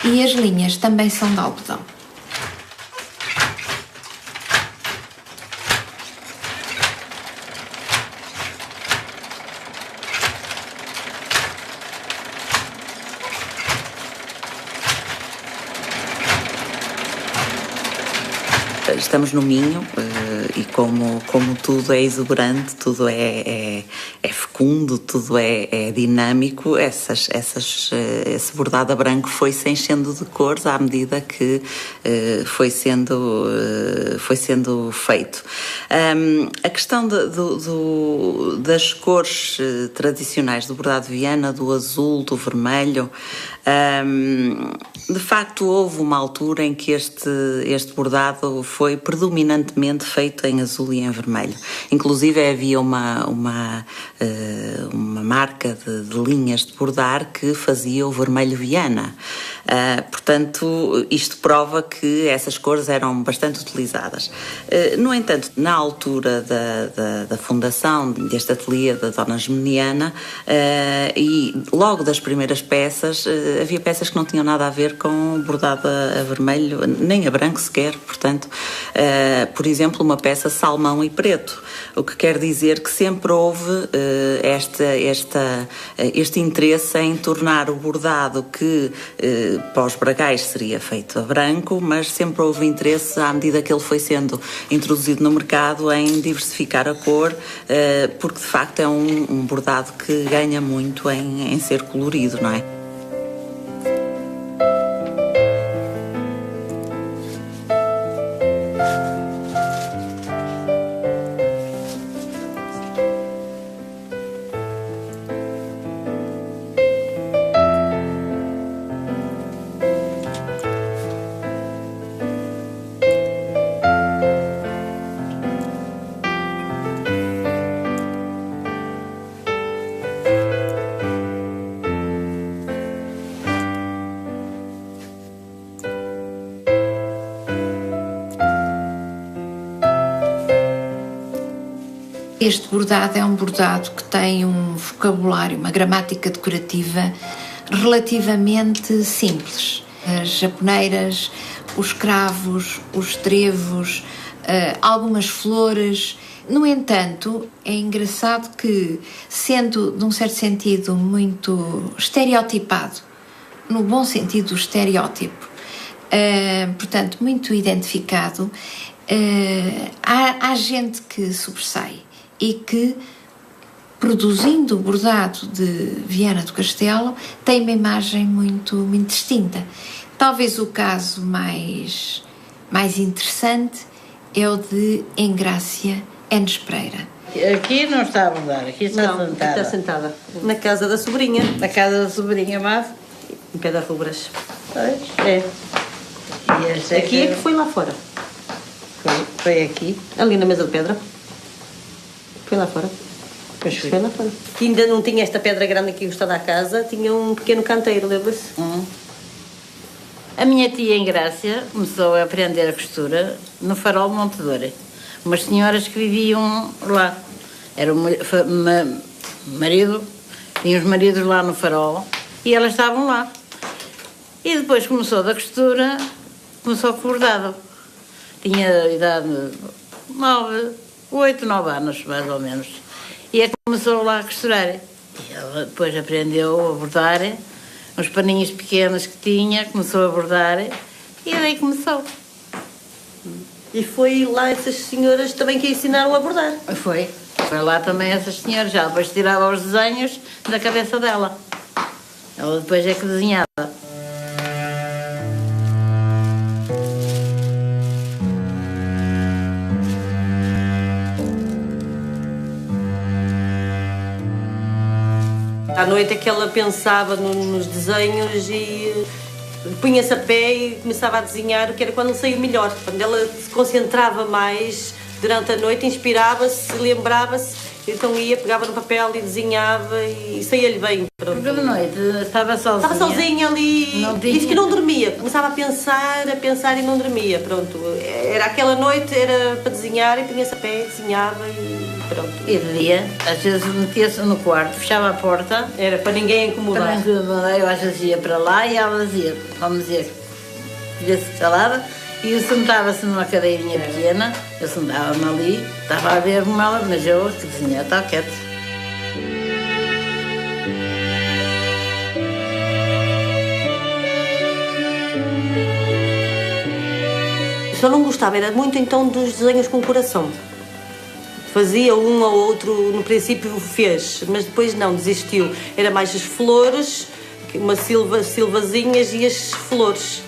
E as linhas também são de algodão. Estamos no Minho e como tudo é exuberante, tudo é fecundo, tudo é dinâmico, esse bordado a branco foi-se enchendo de cores à medida que foi sendo feito. A questão das cores tradicionais do bordado de Viana, do azul, do vermelho, de facto houve uma altura em que este bordado foi predominantemente feito em azul e em vermelho. Inclusive havia uma marca de linhas de bordar que fazia o vermelho Viana. Portanto, isto prova que essas cores eram bastante utilizadas. No entanto, na altura da fundação deste ateliê da Dona Geminiana, e logo das primeiras peças, havia peças que não tinham nada a ver com bordado a vermelho, nem a branco sequer. Portanto, por exemplo, uma peça salmão e preto, o que quer dizer que sempre houve este interesse em tornar o bordado que para os bragais seria feito a branco, mas sempre houve interesse, à medida que ele foi sendo introduzido no mercado, em diversificar a cor, porque de facto é um bordado que ganha muito em ser colorido, não é? Este bordado é um bordado que tem um vocabulário, uma gramática decorativa relativamente simples. As japoneiras, os cravos, os trevos, algumas flores. No entanto, é engraçado que, sendo de um certo sentido muito estereotipado, no bom sentido do estereótipo, portanto muito identificado, há gente que sobressai e que, produzindo o bordado de Viana do Castelo, tem uma imagem muito, muito distinta. Talvez o caso mais mais interessante é o de Engrácia Enes Pereira. Aqui não está a bordar, aqui está sentada. Está sentada. Na casa da sobrinha. Na casa da sobrinha, mas em pé das rubras. Pois, é. E aqui é que foi lá fora. Foi aqui. Ali na mesa de pedra. Foi lá fora. Pois foi. Foi lá fora. Que ainda não tinha esta pedra grande aqui encostada à casa, tinha um pequeno canteiro, lembra-se? A minha tia Engrácia começou a aprender a costura no Farol de Montedor. Umas senhoras que viviam lá. Era o marido, tinha os maridos lá no Farol e elas estavam lá. E depois começou da costura, começou com o bordado. Tinha idade 8, 9 anos, mais ou menos. E é que começou lá a costurar. E ela depois aprendeu a bordar, uns paninhos pequenos que tinha, começou a bordar e daí começou. E foi lá essas senhoras também que a ensinaram a bordar? Foi. Foi lá também essas senhoras. Já depois tirava os desenhos da cabeça dela. Ela depois é que desenhava. À noite é que ela pensava nos desenhos e punha-se a pé e começava a desenhar, que era quando saiu melhor. Quando ela se concentrava mais durante a noite, inspirava-se, lembrava-se, então ia, pegava no papel e desenhava e saía-lhe bem. Porque de noite estava sozinha. Estava sozinha ali, disse que não dormia, começava a pensar e não dormia, pronto. Era aquela noite, era para desenhar e punha-se a pé, desenhava e pronto. E de dia, às vezes metia-se no quarto, fechava a porta. Era para ninguém incomodar. Eu às vezes ia para lá e ela dizia, vamos dizer, fizesse salada e sentava-se numa cadeirinha pequena, eu sentava-me ali, estava a ver como ela, mas eu que desenhava, estava quieto. Só não gostava, era muito então dos desenhos com coração. Fazia um ou outro, no princípio fez, mas depois não, desistiu. Era mais as flores, umas silvazinhas e as flores.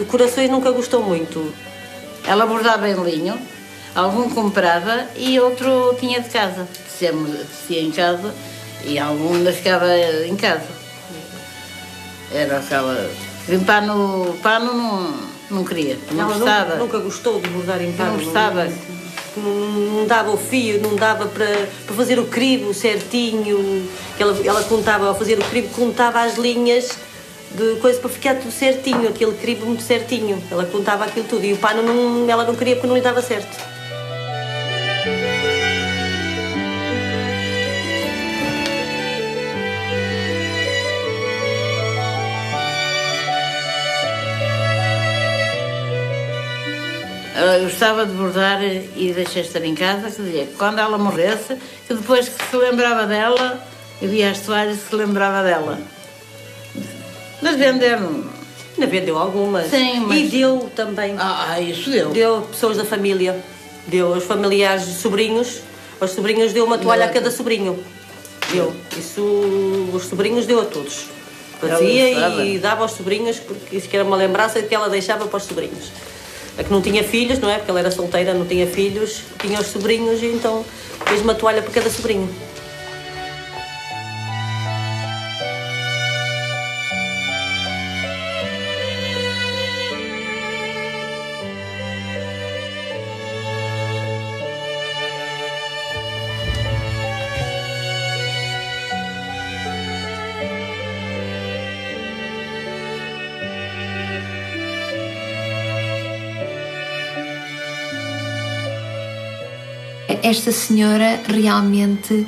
Corações nunca gostou muito. Ela bordava em linho, algum comprava e outro tinha de casa. Tecia em casa e algum ainda ficava em casa. Era aquela... Pano não queria, não gostava. Nunca gostou de bordar em pano. Não gostava. Não dava o fio, não dava para fazer o crivo certinho. Ela contava, ao fazer o crivo, contava as linhas de coisa para ficar tudo certinho, aquele crivo muito certinho. Ela contava aquilo tudo e o pano ela não queria porque não lhe dava certo. Ela gostava de bordar e deixar estar em casa, quer dizer, quando ela morresse, que depois que se lembrava dela, eu via as toalhas e se lembrava dela. Mas venderam. Ainda vendeu algumas. Sim, mas... E deu também. Isso deu. Deu pessoas da família. Deu aos familiares de sobrinhos. Aos sobrinhos deu uma toalha a cada sobrinho. Deu. Isso os sobrinhos deu a todos. Fazia e dava aos sobrinhos, porque isso que era uma lembrança que ela deixava para os sobrinhos. A que não tinha filhos, não é? Porque ela era solteira, não tinha filhos, tinha os sobrinhos e então fez uma toalha para cada sobrinho. Esta senhora realmente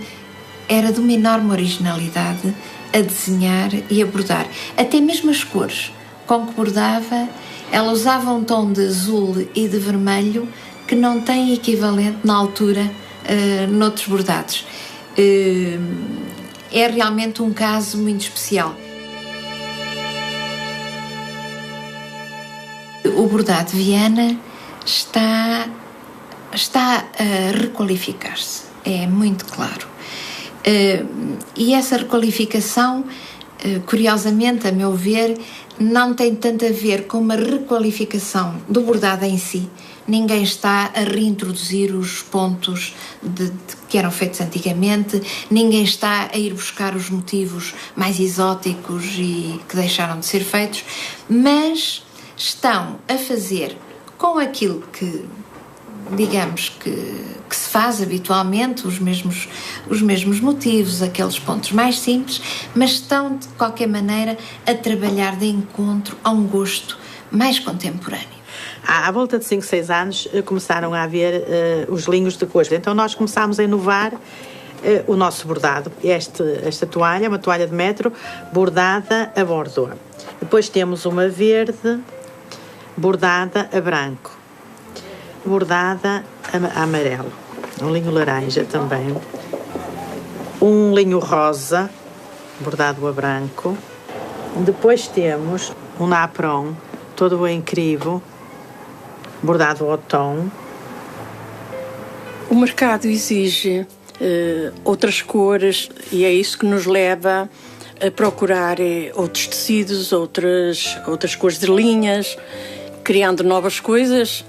era de uma enorme originalidade a desenhar e a bordar. Até mesmo as cores com que bordava, ela usava um tom de azul e de vermelho que não tem equivalente na altura noutros bordados. É realmente um caso muito especial. O bordado de Viana está a requalificar-se, é muito claro. E essa requalificação curiosamente, a meu ver, não tem tanto a ver com uma requalificação do bordado em si. Ninguém está a reintroduzir os pontos que eram feitos antigamente, ninguém está a ir buscar os motivos mais exóticos e que deixaram de ser feitos, mas estão a fazer com aquilo que, digamos, que se faz habitualmente, os mesmos motivos, aqueles pontos mais simples, mas estão, de qualquer maneira, a trabalhar de encontro a um gosto mais contemporâneo. À volta de 5, 6 anos começaram a haver os linhos de cores. Então nós começámos a inovar o nosso bordado. Esta toalha é uma toalha de metro bordada a bordeaux. Depois temos uma verde bordada a branco, bordada a amarelo, um linho laranja também, um linho rosa bordado a branco. Depois temos um napron todo em crivo bordado ao tom. O mercado exige outras cores e é isso que nos leva a procurar outros tecidos, outras cores de linhas, criando novas coisas,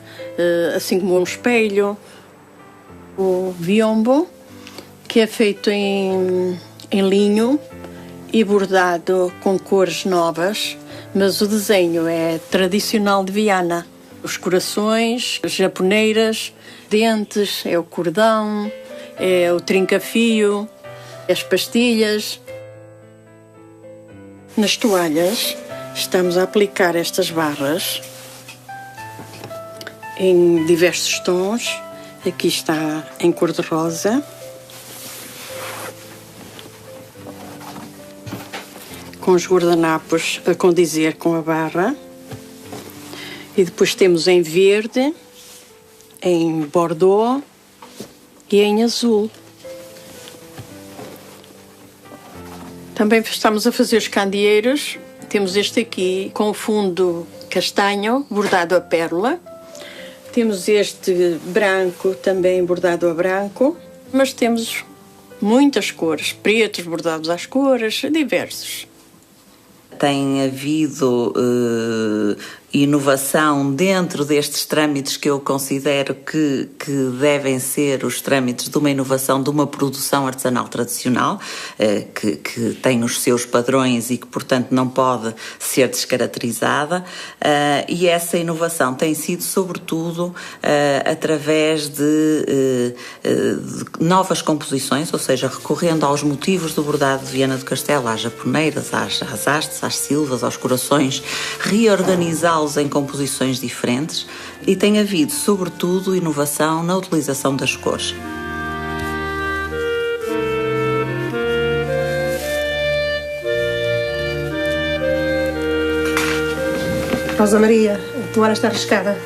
assim como um espelho. O biombo, que é feito em linho e bordado com cores novas, mas o desenho é tradicional de Viana. Os corações, as japoneiras, dentes, é o cordão, é o trinca-fio, as pastilhas. Nas toalhas estamos a aplicar estas barras em diversos tons. Aqui está em cor-de-rosa, com os guardanapos a condizer com a barra. E depois temos em verde, em bordeaux e em azul. Também estamos a fazer os candeeiros. Temos este aqui com fundo castanho, bordado a pérola. Temos este branco, também bordado a branco. Mas temos muitas cores, pretos bordados às cores, diversos. Tem havido inovação dentro destes trâmites que eu considero que devem ser os trâmites de uma inovação de uma produção artesanal tradicional, que tem os seus padrões e que, portanto, não pode ser descaracterizada, e essa inovação tem sido, sobretudo, através de novas composições, ou seja, recorrendo aos motivos do bordado de Viana do Castelo, às japoneiras, às hastes, às silvas, aos corações, reorganizá-los em composições diferentes, e tem havido, sobretudo, inovação na utilização das cores. Rosa Maria, a toalha está arriscada.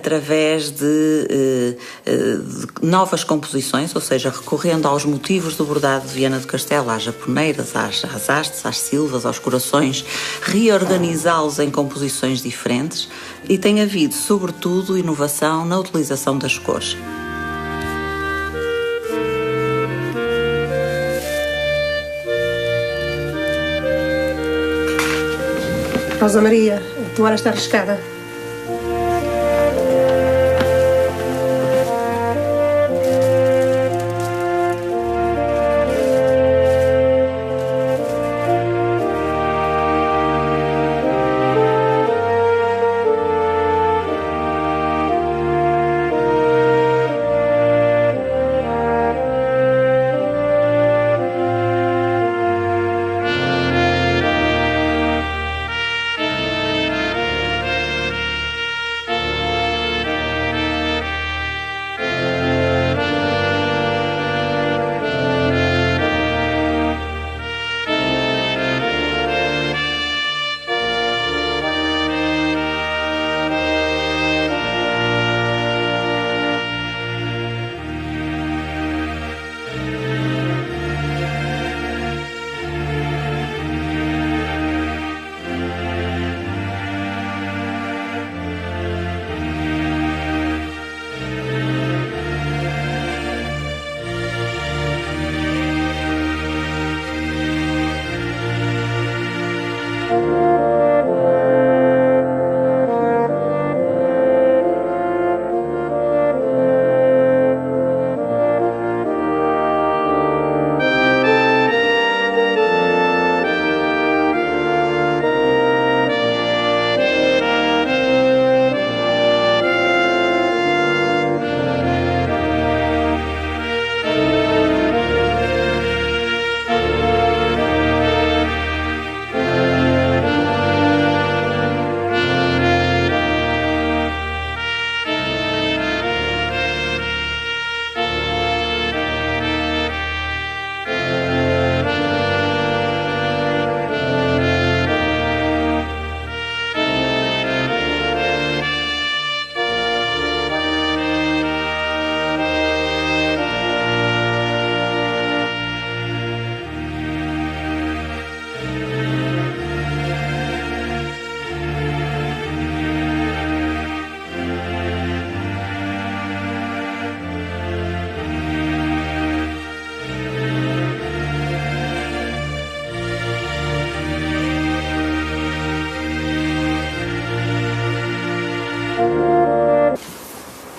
através de novas composições, ou seja, recorrendo aos motivos do bordado de Viana do Castelo, às japoneiras, às hastes, às silvas, aos corações, reorganizá-los em composições diferentes, e tem havido, sobretudo, inovação na utilização das cores. Rosa Maria, a toalha está riscada.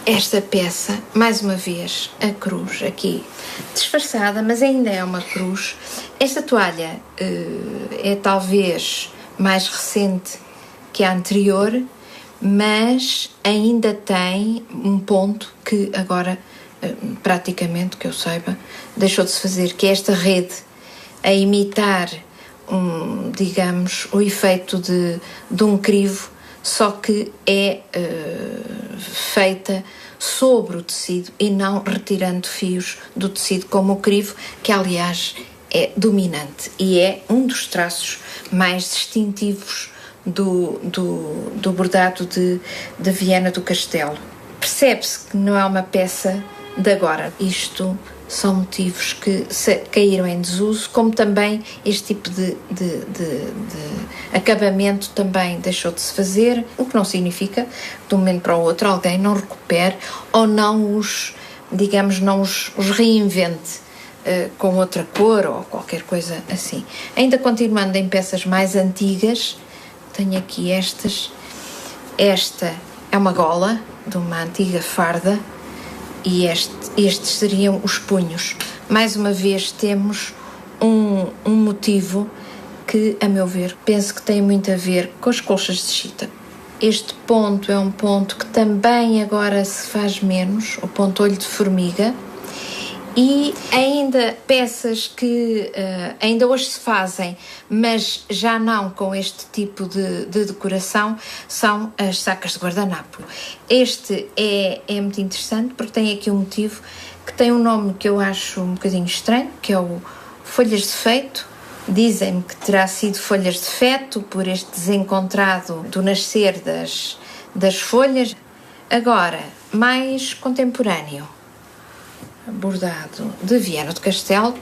Esta peça, mais uma vez, a cruz aqui disfarçada, mas ainda é uma cruz. Esta toalha é talvez mais recente que a anterior, mas ainda tem um ponto que agora, praticamente, que eu saiba, deixou de se fazer, que é esta rede a imitar, digamos, o efeito de um crivo, só que é feita sobre o tecido e não retirando fios do tecido como o crivo, que aliás é dominante e é um dos traços mais distintivos do bordado de Viana do Castelo. Percebe-se que não é uma peça de agora. Isto são motivos que caíram em desuso, como também este tipo de acabamento também deixou de se fazer, o que não significa que de um momento para o outro alguém não recupere ou não os, digamos, não os reinvente com outra cor ou qualquer coisa assim. Ainda continuando em peças mais antigas, tenho aqui estas. Esta é uma gola de uma antiga farda e estes seriam os punhos. Mais uma vez temos um motivo que, a meu ver, penso que tem muito a ver com as colchas de chita. Este ponto é um ponto que também agora se faz menos, o ponto olho de formiga, e ainda peças que ainda hoje se fazem, mas já não com este tipo de decoração, são as sacas de guardanapo. Este é muito interessante porque tem aqui um motivo que tem um nome que eu acho um bocadinho estranho, que é o folhas de feito. Dizem-me que terá sido folhas de feto por este desencontrado do nascer das folhas. Agora, mais contemporâneo, bordado de Viana do Castelo,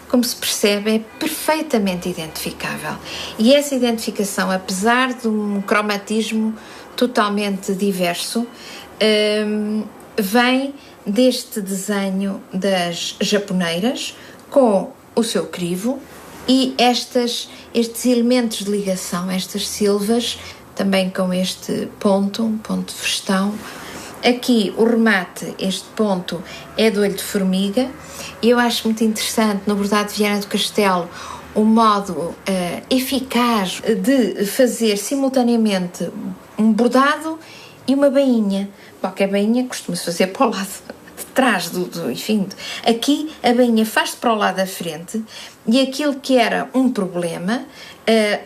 como se percebe, é perfeitamente identificável. E essa identificação, apesar de um cromatismo totalmente diverso, vem deste desenho das japoneiras com o seu crivo e estes elementos de ligação, estas silvas, também com este ponto, um ponto de festão. Aqui o remate, este ponto é de olho de formiga, e eu acho muito interessante no bordado de Viana do Castelo o modo eficaz de fazer simultaneamente um bordado e uma bainha. Porque a bainha costuma-se fazer para o lado de trás, enfim. Aqui a bainha faz-se para o lado da frente e aquilo que era um problema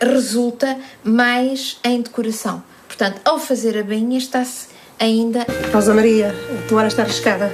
resulta mais em decoração. Portanto, ao fazer a bainha está-se ainda... Rosa Maria, a toalha está riscada.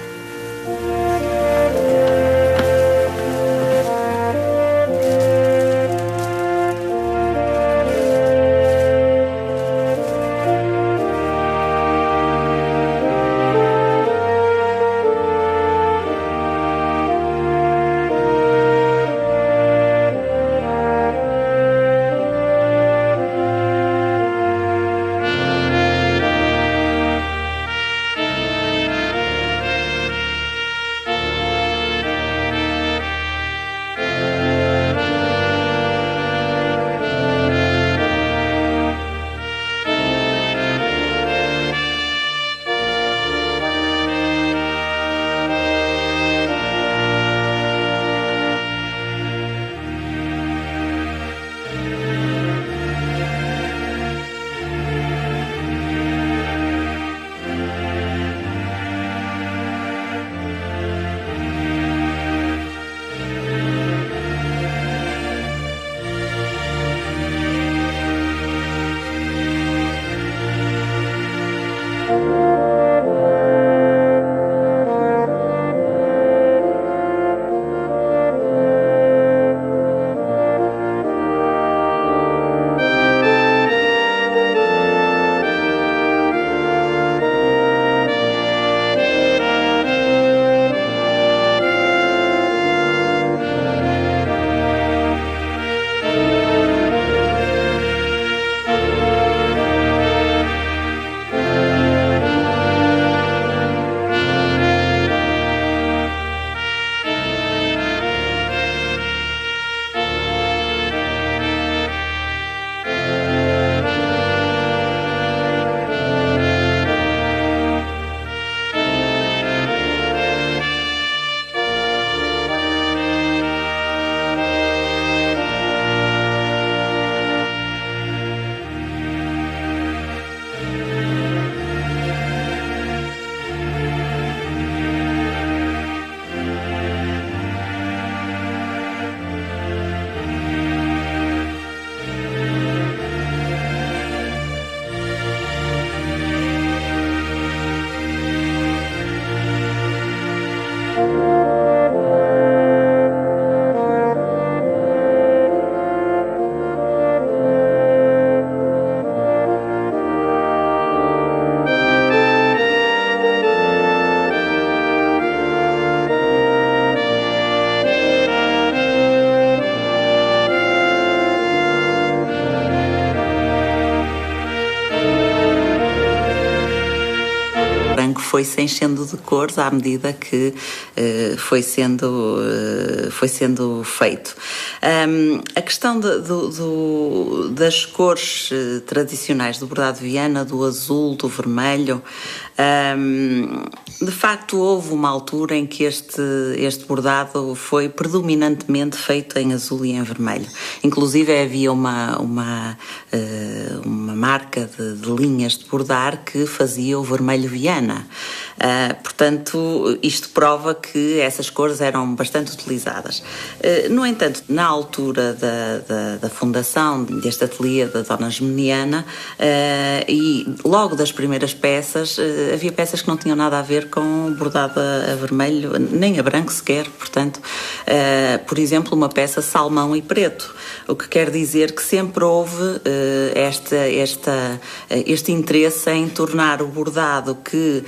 Foi se enchendo de cores à medida que foi sendo feito. A questão das cores tradicionais do bordado de Viana, do azul, do vermelho, de facto houve uma altura em que este bordado foi predominantemente feito em azul e em vermelho. Inclusive havia uma marca de linhas de bordar que fazia o vermelho Viana. Portanto, isto prova que essas cores eram bastante utilizadas. No entanto, na altura da fundação deste ateliê da Dona Geminiana, e logo das primeiras peças, havia peças que não tinham nada a ver com bordado a vermelho, nem a branco sequer. Portanto, por exemplo, uma peça salmão e preto, o que quer dizer que sempre houve este interesse em tornar o bordado que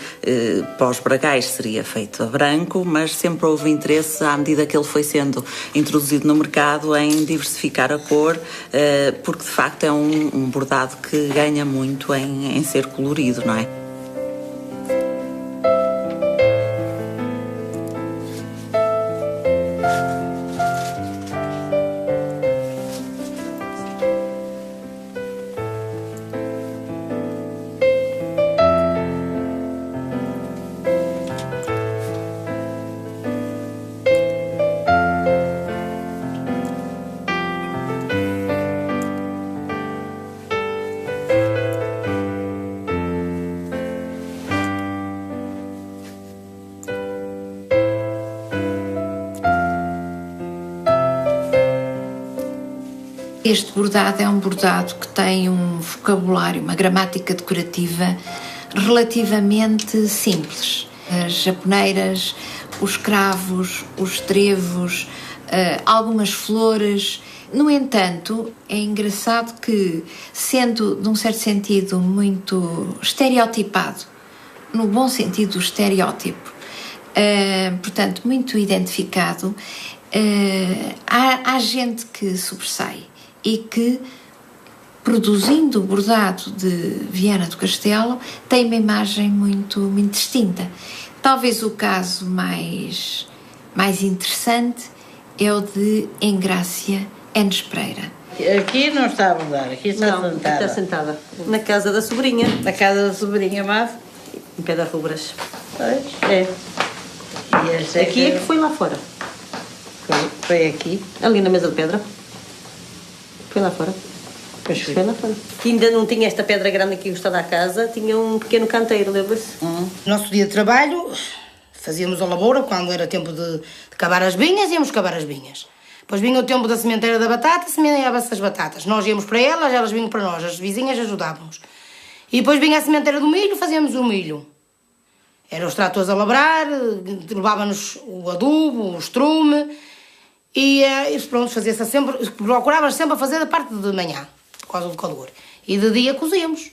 para os bragais seria feito a branco, mas sempre houve interesse, à medida que ele foi sendo introduzido no mercado, em diversificar a cor, porque de facto é um bordado que ganha muito em ser colorido, não é? Este bordado é um bordado que tem um vocabulário, uma gramática decorativa relativamente simples. As japoneiras, os cravos, os trevos, algumas flores. No entanto, é engraçado que, sendo de um certo sentido muito estereotipado, no bom sentido do estereótipo, portanto muito identificado, há gente que sobressai e que, produzindo o bordado de Viana do Castelo, tem uma imagem muito distinta. Talvez o caso mais interessante é o de Engrácia Enes Pereira. Aqui não está a bordar, aqui está sentada. Aqui está sentada. Na casa da sobrinha. Na casa da sobrinha, Mave. Em pé das rubras. Pois, é. E aqui é que foi lá fora. Foi aqui. Ali na mesa de pedra. Foi lá fora. Pois foi lá fora. Que ainda não tinha esta pedra grande aqui encostada à casa, tinha um pequeno canteiro, lembra-se? Nosso dia de trabalho, fazíamos a lavoura, quando era tempo de cavar as vinhas, íamos cavar as vinhas. Depois vinha o tempo da sementeira da batata, semeava-se as batatas. Nós íamos para elas vinham para nós, as vizinhas ajudávamos. E depois vinha a sementeira do milho, fazíamos o milho. Eram os tratores a labrar, levava-nos o adubo, o estrume, e pronto, fazia-se sempre, procurávamos sempre a fazer da parte de manhã, por causa do calor. E de dia cozíamos.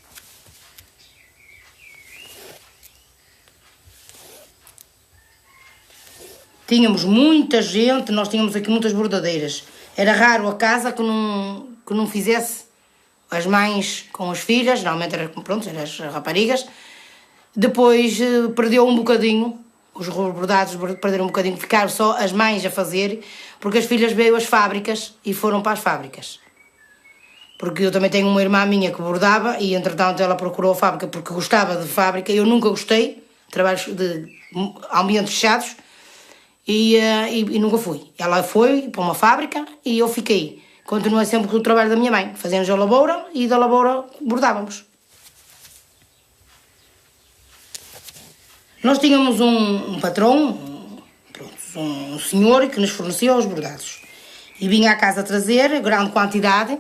Tínhamos muita gente, nós tínhamos aqui muitas bordadeiras. Era raro a casa que não fizesse as mães com as filhas, normalmente eram as raparigas. Depois perdeu um bocadinho, os bordados perderam um bocadinho, ficaram só as mães a fazer, porque as filhas veio às fábricas e foram para as fábricas. Porque eu também tenho uma irmã minha que bordava e, entretanto, ela procurou a fábrica porque gostava de fábrica. Eu nunca gostei de trabalhos de ambientes fechados e nunca fui. Ela foi para uma fábrica e eu fiquei. Continuei sempre com o trabalho da minha mãe. Fazíamos a lavoura e da lavoura bordávamos. Nós tínhamos um patrão, um senhor que nos fornecia os bordados. E vinha à casa trazer grande quantidade,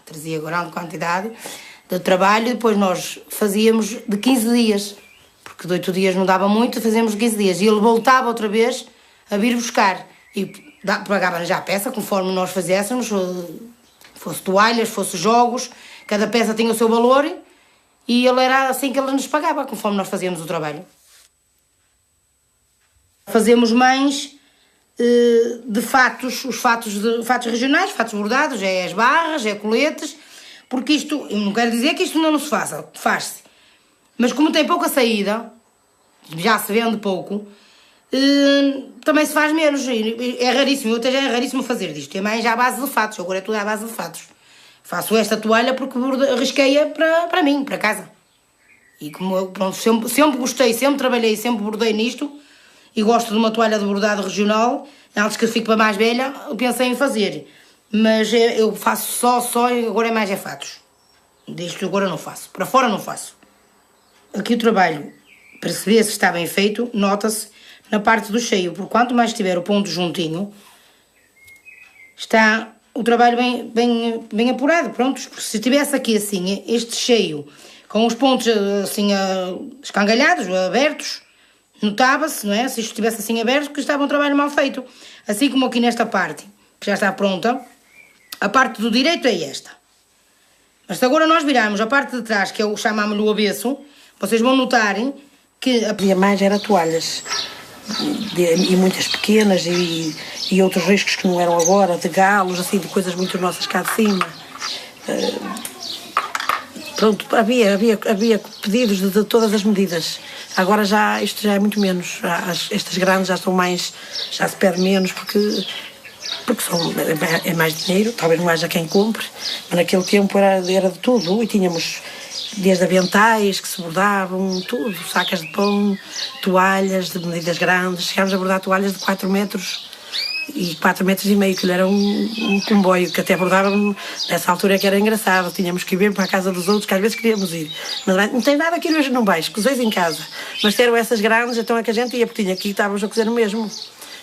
trazia grande quantidade de trabalho, e depois nós fazíamos de 15 dias, porque de 8 dias não dava muito, fazíamos de 15 dias. E ele voltava outra vez a vir buscar e pagava-nos já a peça, conforme nós fizéssemos, fosse toalhas, fosse jogos, cada peça tinha o seu valor, e ele era assim que ele nos pagava, conforme nós fazíamos o trabalho. Fazemos mães de fatos, os fatos regionais, fatos bordados, é as barras, é coletes, porque isto, eu não quero dizer que isto não se faça, faz-se. Mas como tem pouca saída, já se vende pouco, também se faz menos, é raríssimo, eu até já é raríssimo fazer disto, é mais já à base de fatos, agora é tudo à base de fatos. Faço esta toalha porque arrisquei-a para mim, para casa. E como eu pronto, sempre gostei, sempre trabalhei, sempre bordei nisto, e gosto de uma toalha de bordado regional, antes que eu fique para mais velha, eu pensei em fazer. Mas eu faço só, e agora é mais fatos. Disto agora não faço, para fora não faço. Aqui o trabalho para se ver se está bem feito, nota-se na parte do cheio, porque quanto mais tiver o ponto juntinho, está o trabalho bem apurado, pronto. Porque se tivesse aqui assim, este cheio, com os pontos assim escangalhados, abertos, notava-se, não é? Se isto estivesse assim aberto, que estava um trabalho mal feito. Assim como aqui nesta parte, que já está pronta, a parte do direito é esta. Mas se agora nós virarmos a parte de trás, que eu chamamos-lhe o avesso, vocês vão notarem que havia mais era toalhas, e muitas pequenas, e outros riscos que não eram agora, de galos, assim, de coisas muito nossas cá de cima. Pronto, havia pedidos de todas as medidas. Agora isto já é muito menos. Estas grandes já estão mais, já se pede menos, porque é mais dinheiro, talvez não haja quem compre, mas naquele tempo era de tudo, e tínhamos desde aventais que se bordavam, tudo, sacas de pão, toalhas de medidas grandes. Chegámos a bordar toalhas de 4 metros e 4,5 metros, que era um comboio, que até bordávamos nessa altura, que era engraçado. Tínhamos que ir ver para a casa dos outros, que às vezes queríamos ir, mas não tem nada que ir hoje não vais, cozeis em casa, mas eram essas grandes, então é que a gente ia, porque tinha aqui, estávamos a cozer no mesmo,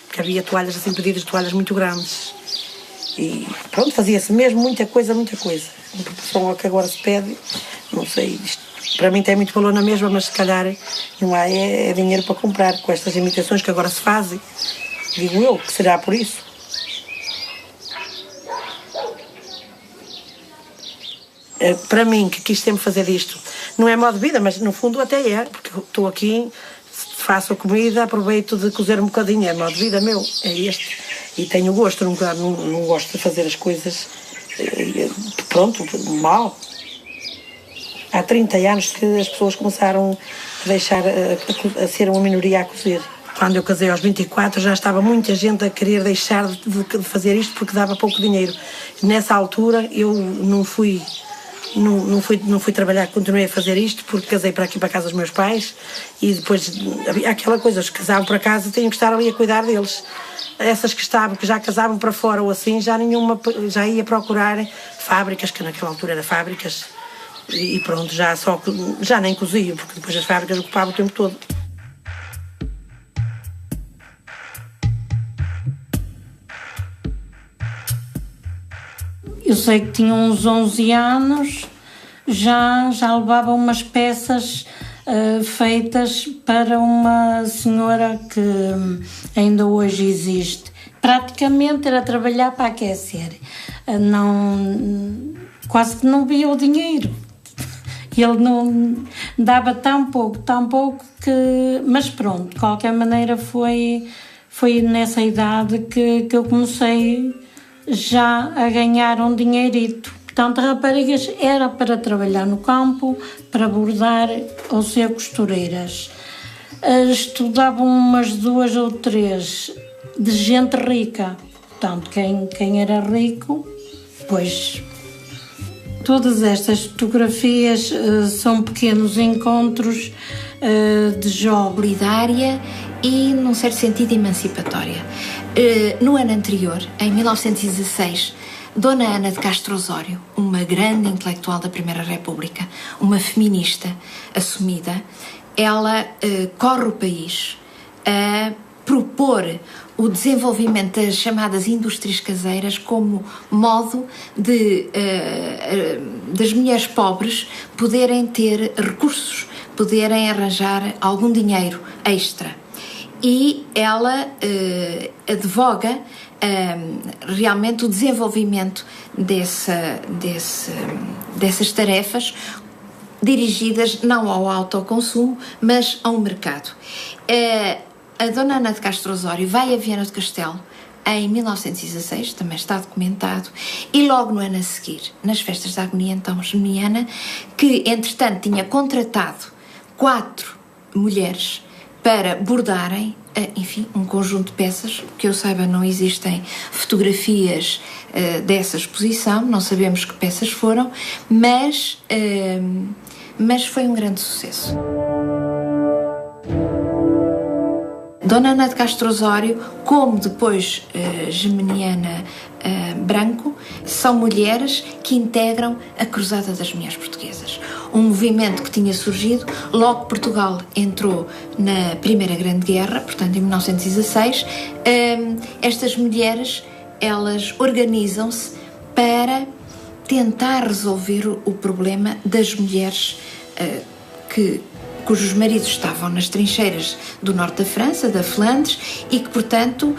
porque havia toalhas assim, pedidos de toalhas muito grandes, e pronto, fazia-se mesmo muita coisa, em proporção ao que agora se pede. Não sei, isto para mim tem muito valor na mesma, mas se calhar não há dinheiro para comprar com estas imitações que agora se fazem. Digo eu que será por isso. Para mim, que quis sempre fazer isto, não é modo de vida, mas no fundo até é, porque eu estou aqui, faço a comida, aproveito de cozer um bocadinho, é modo de vida meu, é este. E tenho gosto, não gosto de fazer as coisas, pronto, mal. Há 30 anos que as pessoas começaram a deixar, a ser uma minoria a cozer. Quando eu casei aos 24 já estava muita gente a querer deixar de fazer isto porque dava pouco dinheiro. Nessa altura eu não fui trabalhar, continuei a fazer isto porque casei para aqui, para a casa dos meus pais, e depois havia aquela coisa, os que casavam para casa tinham que estar ali a cuidar deles. Essas que já casavam para fora ou assim, já ia procurar fábricas, que naquela altura eram fábricas, e pronto, já nem coziam, porque depois as fábricas ocupavam o tempo todo. Eu sei que tinha uns 11 anos, já levava umas peças feitas para uma senhora que ainda hoje existe. Praticamente era trabalhar para aquecer. Quase que não via o dinheiro. Ele não dava tão pouco que... Mas pronto, de qualquer maneira foi nessa idade que eu comecei já a ganhar um dinheirito. Portanto, raparigas era para trabalhar no campo, para bordar ou ser costureiras. Estudavam umas 2 ou 3 de gente rica. Portanto, quem era rico, pois... Todas estas fotografias são pequenos encontros de jovem. Solidária e, num certo sentido, emancipatória. No ano anterior, em 1916, Dona Ana de Castro Osório, uma grande intelectual da Primeira República, uma feminista assumida, ela corre o país a propor o desenvolvimento das chamadas indústrias caseiras como modo de das mulheres pobres poderem ter recursos, poderem arranjar algum dinheiro extra. E ela advoga realmente o desenvolvimento dessas tarefas dirigidas não ao autoconsumo, mas ao mercado. A Dona Ana de Castro Osório vai a Viana do Castelo em 1916, também está documentado, e logo no ano a seguir, nas festas da Agonia então Geminiana, que entretanto tinha contratado 4 mulheres para bordarem, enfim, um conjunto de peças. Que eu saiba, não existem fotografias dessa exposição, não sabemos que peças foram, mas foi um grande sucesso. Dona Ana de Castro Osório, como depois Geminiana branco, são mulheres que integram a Cruzada das Mulheres Portuguesas. Um movimento que tinha surgido logo que Portugal entrou na Primeira Grande Guerra, portanto em 1916. Estas mulheres, elas organizam-se para tentar resolver o problema das mulheres cujos maridos estavam nas trincheiras do norte da França, da Flandres, e que, portanto,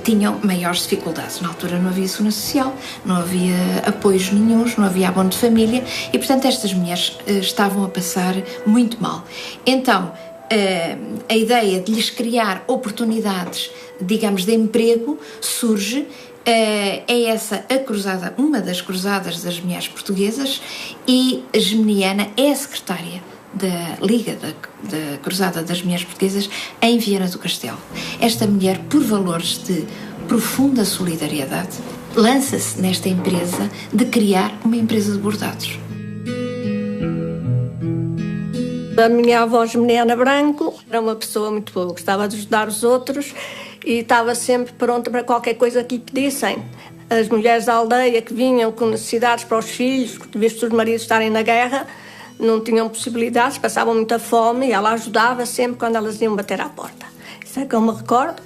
tinham maiores dificuldades. Na altura não havia segurança social, não havia apoios nenhuns, não havia abono de família, e, portanto, estas mulheres estavam a passar muito mal. Então, a ideia de lhes criar oportunidades, digamos, de emprego, surge. É essa a cruzada, uma das cruzadas das mulheres portuguesas, e Geminiana é a secretária da Liga da Cruzada das Mulheres Portuguesas em Viana do Castelo. Esta mulher, por valores de profunda solidariedade, lança-se nesta empresa de criar uma empresa de bordados. A minha avó Geminiana Branco era uma pessoa muito boa, gostava de ajudar os outros e estava sempre pronta para qualquer coisa que lhe pedissem. As mulheres da aldeia que vinham com necessidades para os filhos, visto os maridos estarem na guerra, não tinham possibilidades, passavam muita fome, e ela ajudava sempre quando elas iam bater à porta. Isso é que eu me recordo.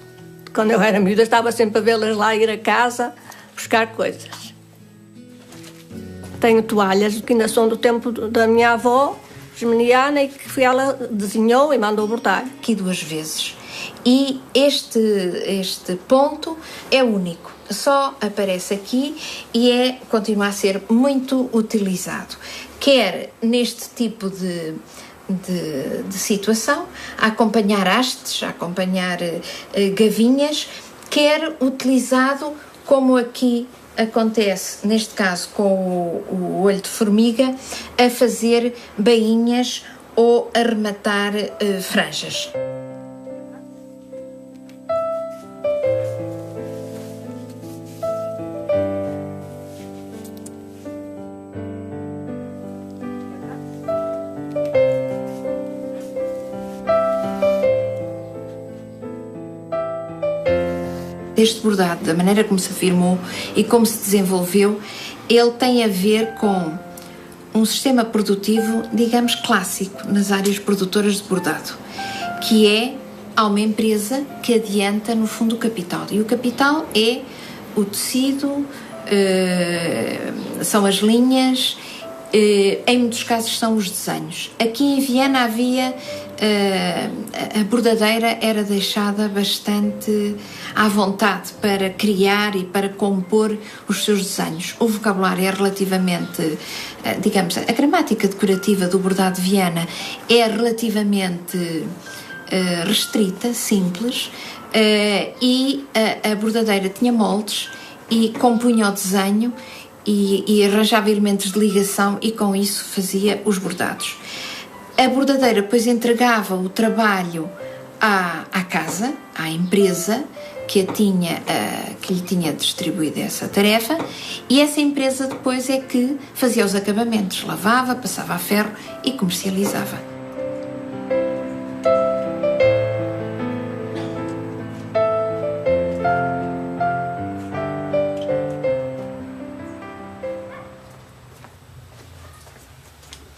Quando eu era miúda, estava sempre a vê-las lá ir a casa buscar coisas. Tenho toalhas que ainda são do tempo da minha avó, Geminiana, e que ela desenhou e mandou bordar. Aqui 2 vezes. E este ponto é único. Só aparece aqui e continua a ser muito utilizado. Quer neste tipo de situação, a acompanhar hastes, a acompanhar gavinhas, quer utilizado como aqui acontece, neste caso com o olho de formiga, a fazer bainhas ou a rematar franjas. Este bordado, da maneira como se afirmou e como se desenvolveu, ele tem a ver com um sistema produtivo, digamos, clássico nas áreas produtoras de bordado, que há uma empresa que adianta, no fundo, o capital. E o capital é o tecido, são as linhas, em muitos casos são os desenhos. Aqui em Viana havia... a bordadeira era deixada bastante à vontade para criar e para compor os seus desenhos. O vocabulário é relativamente, digamos, a gramática decorativa do bordado de Viana é relativamente restrita, simples, e a bordadeira tinha moldes e compunha o desenho e arranjava elementos de ligação, e com isso fazia os bordados. A bordadeira depois entregava o trabalho à casa, à empresa que lhe tinha distribuído essa tarefa, e essa empresa depois é que fazia os acabamentos, lavava, passava a ferro e comercializava.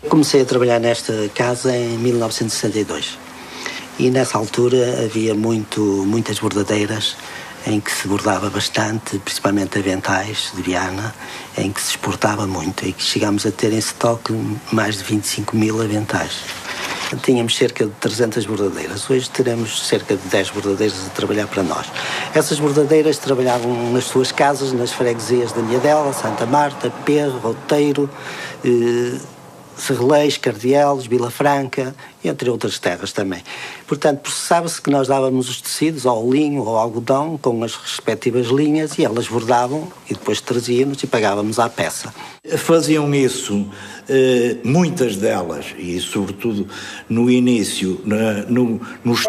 Comecei a trabalhar nesta casa em 1962 e nessa altura havia muitas bordadeiras em que se bordava bastante, principalmente aventais de Viana, em que se exportava muito e que chegámos a ter em estoque mais de 25 mil aventais. Tínhamos cerca de 300 bordadeiras. Hoje teremos cerca de 10 bordadeiras a trabalhar para nós. Essas bordadeiras trabalhavam nas suas casas, nas freguesias da Miadela, Santa Marta, Perro, Roteiro, Serrelês, Cardielos, Vila Franca, entre outras terras também. Portanto, processava-se que nós dávamos os tecidos ao linho ou ao algodão com as respectivas linhas e elas bordavam e depois trazíamos e pagávamos à peça. Faziam isso, muitas delas, e sobretudo no início, nos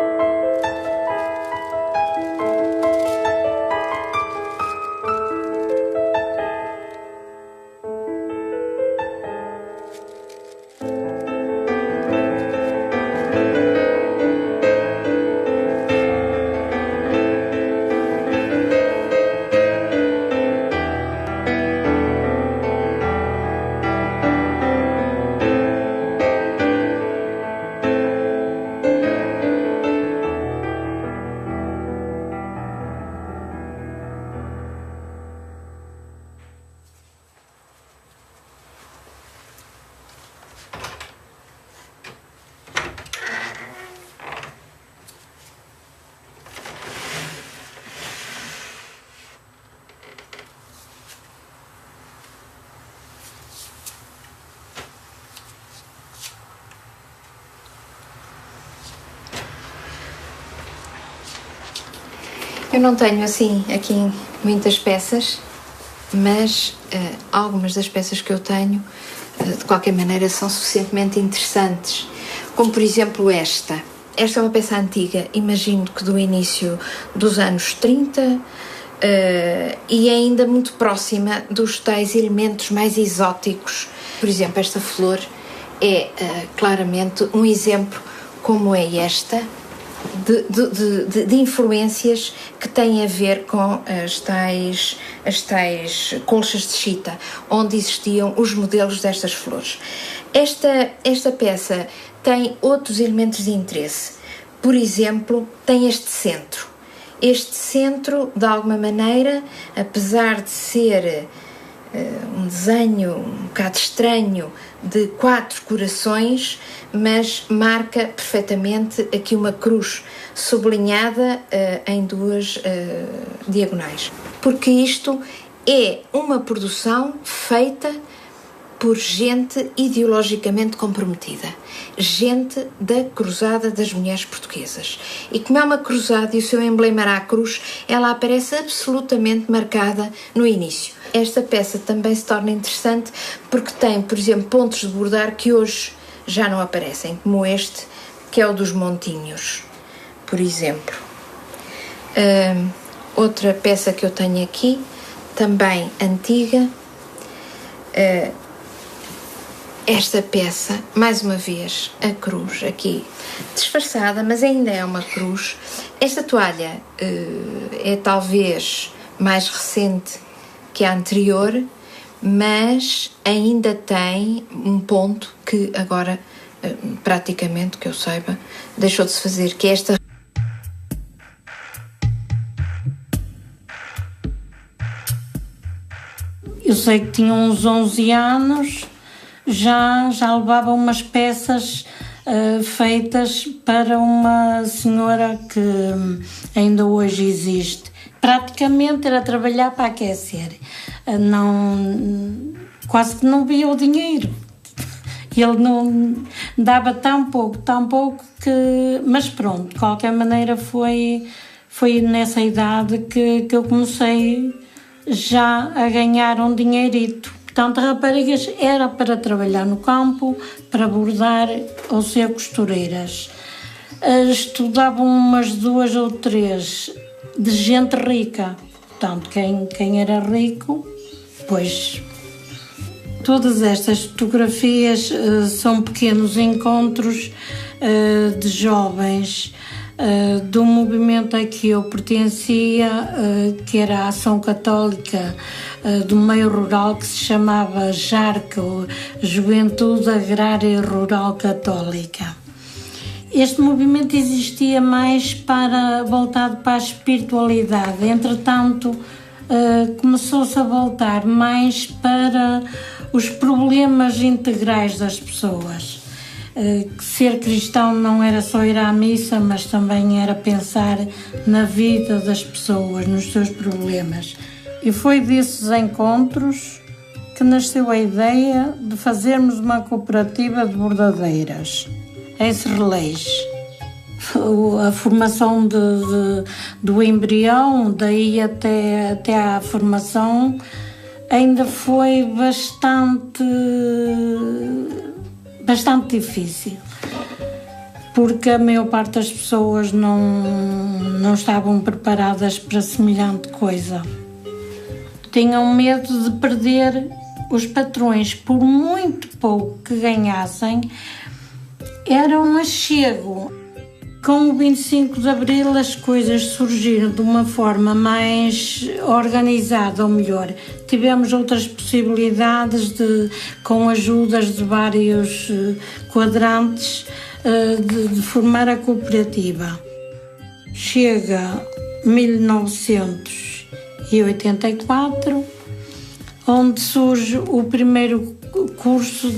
Eu não tenho assim aqui muitas peças, mas algumas das peças que eu tenho, de qualquer maneira, são suficientemente interessantes. Como, por exemplo, esta. Esta é uma peça antiga, imagino que do início dos anos 30, e ainda muito próxima dos tais elementos mais exóticos. Por exemplo, esta flor é claramente um exemplo, como é esta, de influências que têm a ver com as tais colchas de chita, onde existiam os modelos destas flores. Esta peça tem outros elementos de interesse. Por exemplo, tem este centro. Este centro, de alguma maneira, apesar de ser um desenho um bocado estranho de 4 corações, mas marca perfeitamente aqui uma cruz sublinhada em 2 diagonais. Porque isto é uma produção feita por gente ideologicamente comprometida, gente da Cruzada das Mulheres Portuguesas. E como é uma cruzada e o seu emblema era a cruz, ela aparece absolutamente marcada no início. Esta peça também se torna interessante porque tem, por exemplo, pontos de bordar que hoje já não aparecem, como este, que é o dos montinhos, por exemplo. Outra peça que eu tenho aqui, também antiga, esta peça, mais uma vez, a cruz aqui disfarçada, mas ainda é uma cruz. Esta toalha é talvez mais recente que a anterior, mas ainda tem um ponto que agora, praticamente, que eu saiba, deixou de se fazer, que é esta. Eu sei que tinha uns 11 anos, já levava umas peças feitas para uma senhora que ainda hoje existe. Praticamente era trabalhar para aquecer. Quase que não via o dinheiro. Ele não dava tão pouco que... Mas pronto, de qualquer maneira foi nessa idade que eu comecei já a ganhar um dinheirito. Portanto, raparigas era para trabalhar no campo, para bordar ou ser costureiras. Estudavam umas 2 ou 3 de gente rica. Portanto, quem era rico, pois... Todas estas fotografias são pequenos encontros de jovens do movimento a que eu pertencia, que era a Ação Católica do meio rural, que se chamava JARC, Juventude Agrária e Rural Católica. Este movimento existia mais voltado para a espiritualidade, entretanto começou-se a voltar mais para os problemas integrais das pessoas. Que ser cristão não era só ir à missa, mas também era pensar na vida das pessoas, nos seus problemas. E foi desses encontros que nasceu a ideia de fazermos uma cooperativa de bordadeiras em Serrelês. A formação do embrião, daí até à formação, ainda foi bastante difícil, porque a maior parte das pessoas não estavam preparadas para semelhante coisa. Tinham medo de perder os patrões, por muito pouco que ganhassem, era um achego. Com o 25 de Abril as coisas surgiram de uma forma mais organizada, ou melhor, tivemos outras possibilidades com ajudas de vários quadrantes de formar a cooperativa. Chega 1984, onde surge o primeiro curso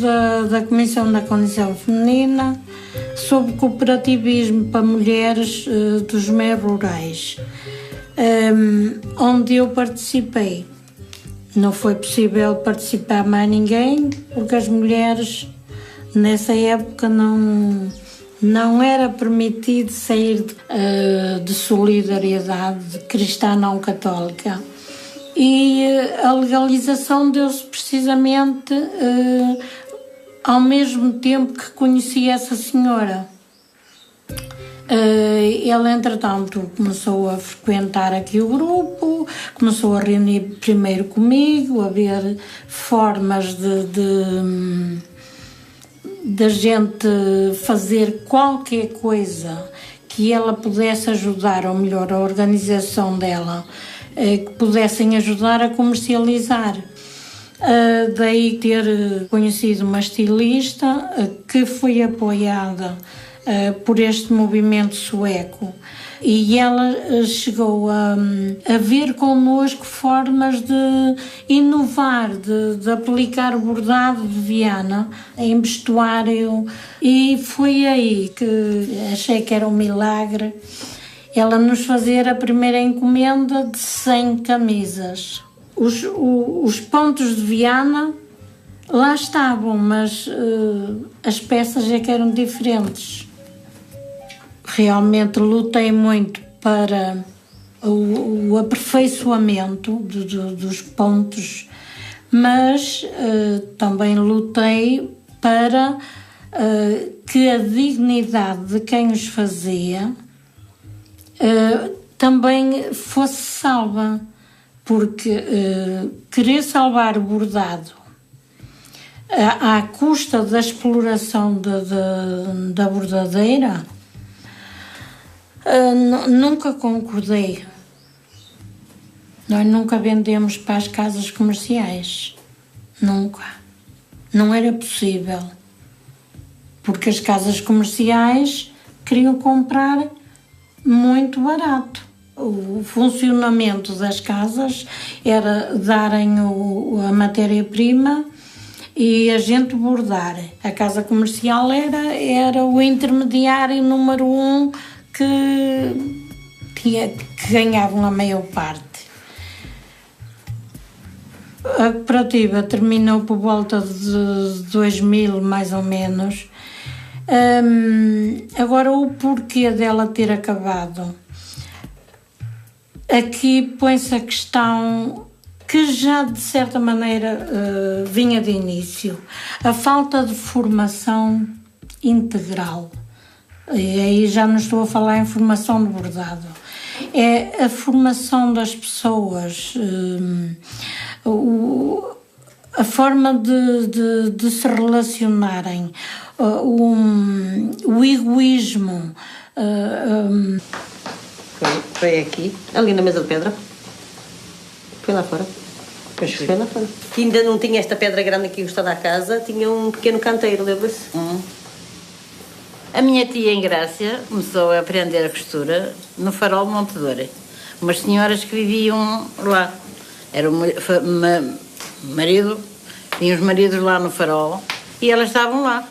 da Comissão da Condição Feminina sobre cooperativismo para mulheres dos meios rurais, onde eu participei. Não foi possível participar mais ninguém, porque as mulheres nessa época não Não era permitido sair de solidariedade cristã não católica. E a legalização deu-se precisamente ao mesmo tempo que conheci essa senhora. Ele, entretanto, começou a frequentar aqui o grupo, começou a reunir primeiro comigo, a ver formas de gente fazer qualquer coisa que ela pudesse ajudar, ou melhor, a organização dela, que pudessem ajudar a comercializar. Daí ter conhecido uma estilista que foi apoiada por este movimento sueco, e ela chegou a ver connosco formas de inovar, de aplicar o bordado de Viana em vestuário, e foi aí que achei que era um milagre ela nos fazer a primeira encomenda de 100 camisas. Os pontos de Viana lá estavam, mas as peças é que eram diferentes. Realmente lutei muito para o aperfeiçoamento dos pontos, mas também lutei para que a dignidade de quem os fazia também fosse salva, porque querer salvar o bordado à custa da exploração da bordadeira, nunca concordei. Nós nunca vendemos para as casas comerciais. Nunca. Não era possível. Porque as casas comerciais queriam comprar muito barato. O funcionamento das casas era darem a matéria-prima e a gente bordar. A casa comercial era o intermediário número 1 que ganhavam a maior parte. A cooperativa terminou por volta de 2000, mais ou menos. Agora, o porquê dela ter acabado? Aqui põe-se a questão que já, de certa maneira, vinha de início. A falta de formação integral. E aí já não estou a falar em formação de bordado. É a formação das pessoas, a forma de se relacionarem, o egoísmo. Foi aqui, ali na mesa de pedra. Foi lá fora. Foi lá fora. Que ainda não tinha esta pedra grande aqui encostada à casa, tinha um pequeno canteiro, lembra-se? A minha tia em Grácia começou a aprender a costura no Farol de Montedor. Umas senhoras que viviam lá. Era o marido, tinha os maridos lá no Farol e elas estavam lá.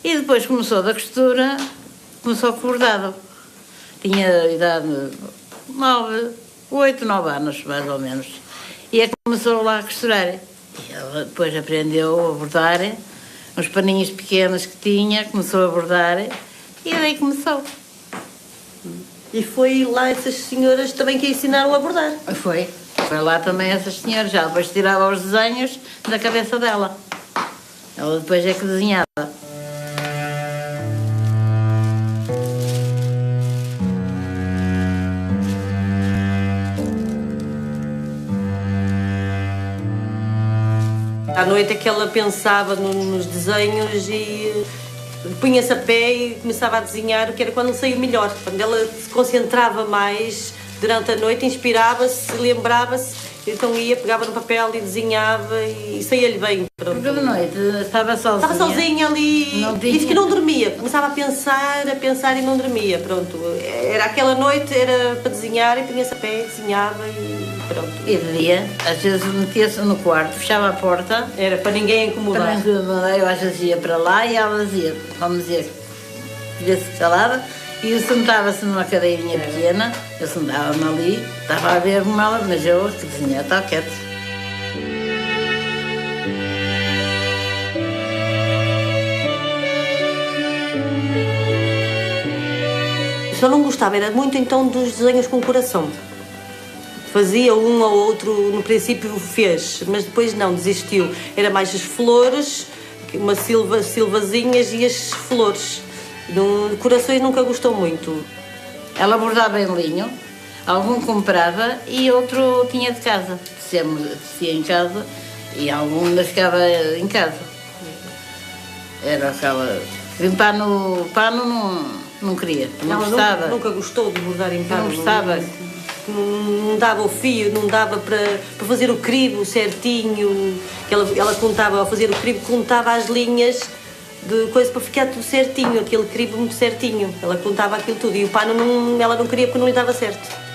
E depois começou da costura, começou com o bordado. Tinha idade 8, 9 anos, mais ou menos. E é que começou lá a costurar. E ela depois aprendeu a bordar, uns paninhos pequenos que tinha, começou a bordar e daí começou. E foi lá essas senhoras também que a ensinaram a bordar? Foi lá também essas senhoras, já depois tirava os desenhos da cabeça dela. Ela depois é que desenhava. À noite é que ela pensava nos desenhos e punha-se a pé e começava a desenhar, que era quando saía melhor. Quando ela se concentrava mais durante a noite, inspirava-se, lembrava-se, então ia, pegava no papel e desenhava e saía-lhe bem. Porque de noite estava sozinha. Estava sozinha ali, disse que não dormia, começava a pensar e não dormia, pronto. Era aquela noite, era para desenhar e punha-se a pé, desenhava e pronto. E de dia, às vezes metia-se no quarto, fechava a porta. Era para ninguém incomodar. Eu às vezes ia para lá e ela dizia, vamos dizer, vê-se salada. E eu sentava-se numa cadeirinha pequena, eu sentava-me ali, estava a ver como ela, mas eu que desenhava, estava quieto. Só não gostava, era muito então dos desenhos com coração. Fazia um ou outro, no princípio fez, mas depois não, desistiu. Era mais as flores, umas silvazinhas e as flores. Corações nunca gostou muito. Ela bordava em linho, algum comprava e outro tinha de casa. Tecia em casa e algum ainda ficava em casa. Era aquela... Pano não queria, não gostava. Nunca gostou de bordar em pano. Não gostava. Não dava o fio, não dava para fazer o crivo certinho. Ela contava, ao fazer o crivo, contava as linhas de coisa para ficar tudo certinho, aquele crivo muito certinho. Ela contava aquilo tudo e o pano ela não queria porque não lhe dava certo.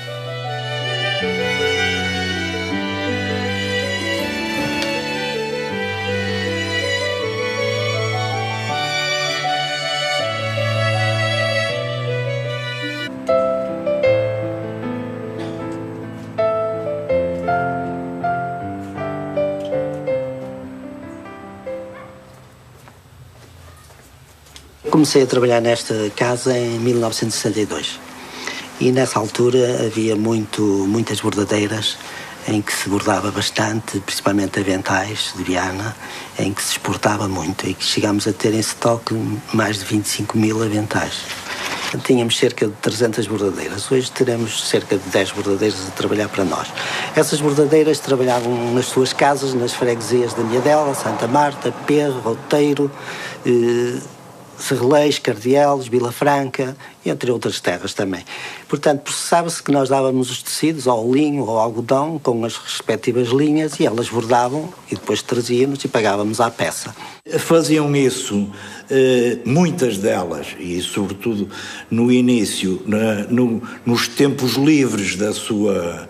Comecei a trabalhar nesta casa em 1962 e nessa altura havia muitas bordadeiras em que se bordava bastante, principalmente aventais de Viana, em que se exportava muito e que chegámos a ter em estoque mais de 25 mil aventais. Tínhamos cerca de 300 bordadeiras. Hoje teremos cerca de 10 bordadeiras a trabalhar para nós. Essas bordadeiras trabalhavam nas suas casas, nas freguesias da Miadela, Santa Marta, Perro, Roteiro, Serrelês, Cardielos, Vila Franca, entre outras terras também. Portanto, processava-se que nós dávamos os tecidos ao linho ou ao algodão com as respectivas linhas e elas bordavam e depois traziam-nos e pagávamos à peça. Faziam isso, muitas delas, e sobretudo no início, nos tempos livres da sua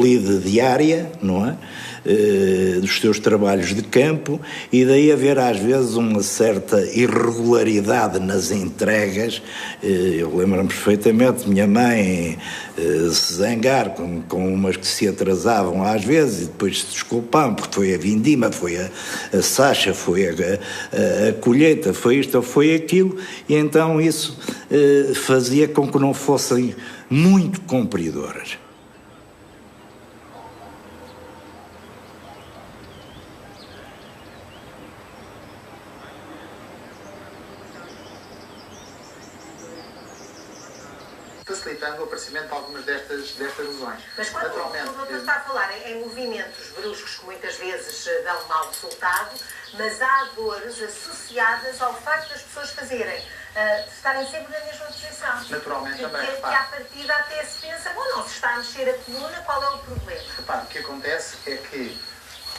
lida diária, não é? Dos seus trabalhos de campo, e daí haver às vezes uma certa irregularidade nas entregas. Eu lembro-me perfeitamente, minha mãe se zangar com umas que se atrasavam às vezes e depois se desculpavam porque foi a vindima, foi a sacha, foi a colheita, foi isto ou foi aquilo, e então isso fazia com que não fossem muito cumpridoras. facilitando o aparecimento de algumas destas lesões. Mas quando o doutor está a falar em movimentos bruscos que muitas vezes dão mau resultado, mas há dores associadas ao facto das pessoas estarem sempre na mesma posição. Naturalmente também. Que à partida até se pensa, bom, não se está a mexer a coluna, qual é o problema? Repare, o que acontece é que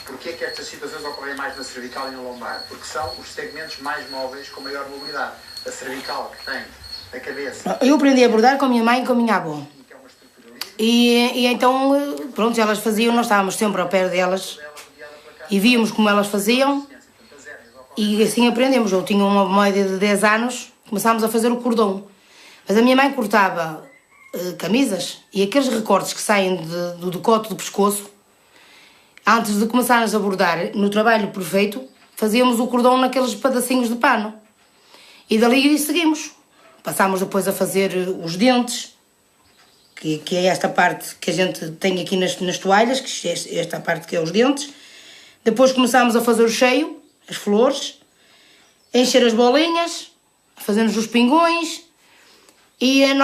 porquê é que estas situações ocorrem mais na cervical e na lombar? Porque são os segmentos mais móveis com maior mobilidade. A cervical que tem a cabeça... Eu aprendi a bordar com a minha mãe e com a minha avó. E então, pronto, elas faziam, nós estávamos sempre ao pé delas e víamos como elas faziam e assim aprendemos. Eu tinha uma média de 10 anos, começámos a fazer o cordão. Mas a minha mãe cortava camisas e aqueles recortes que saem do decote do pescoço, antes de começarmos a bordar no trabalho perfeito, fazíamos o cordão naqueles pedacinhos de pano. E dali seguimos. Passámos depois a fazer os dentes, que é esta parte que a gente tem aqui nas toalhas, que é esta parte que é os dentes. Depois começámos a fazer o cheio, as flores, a encher as bolinhas, fazemos os pingões e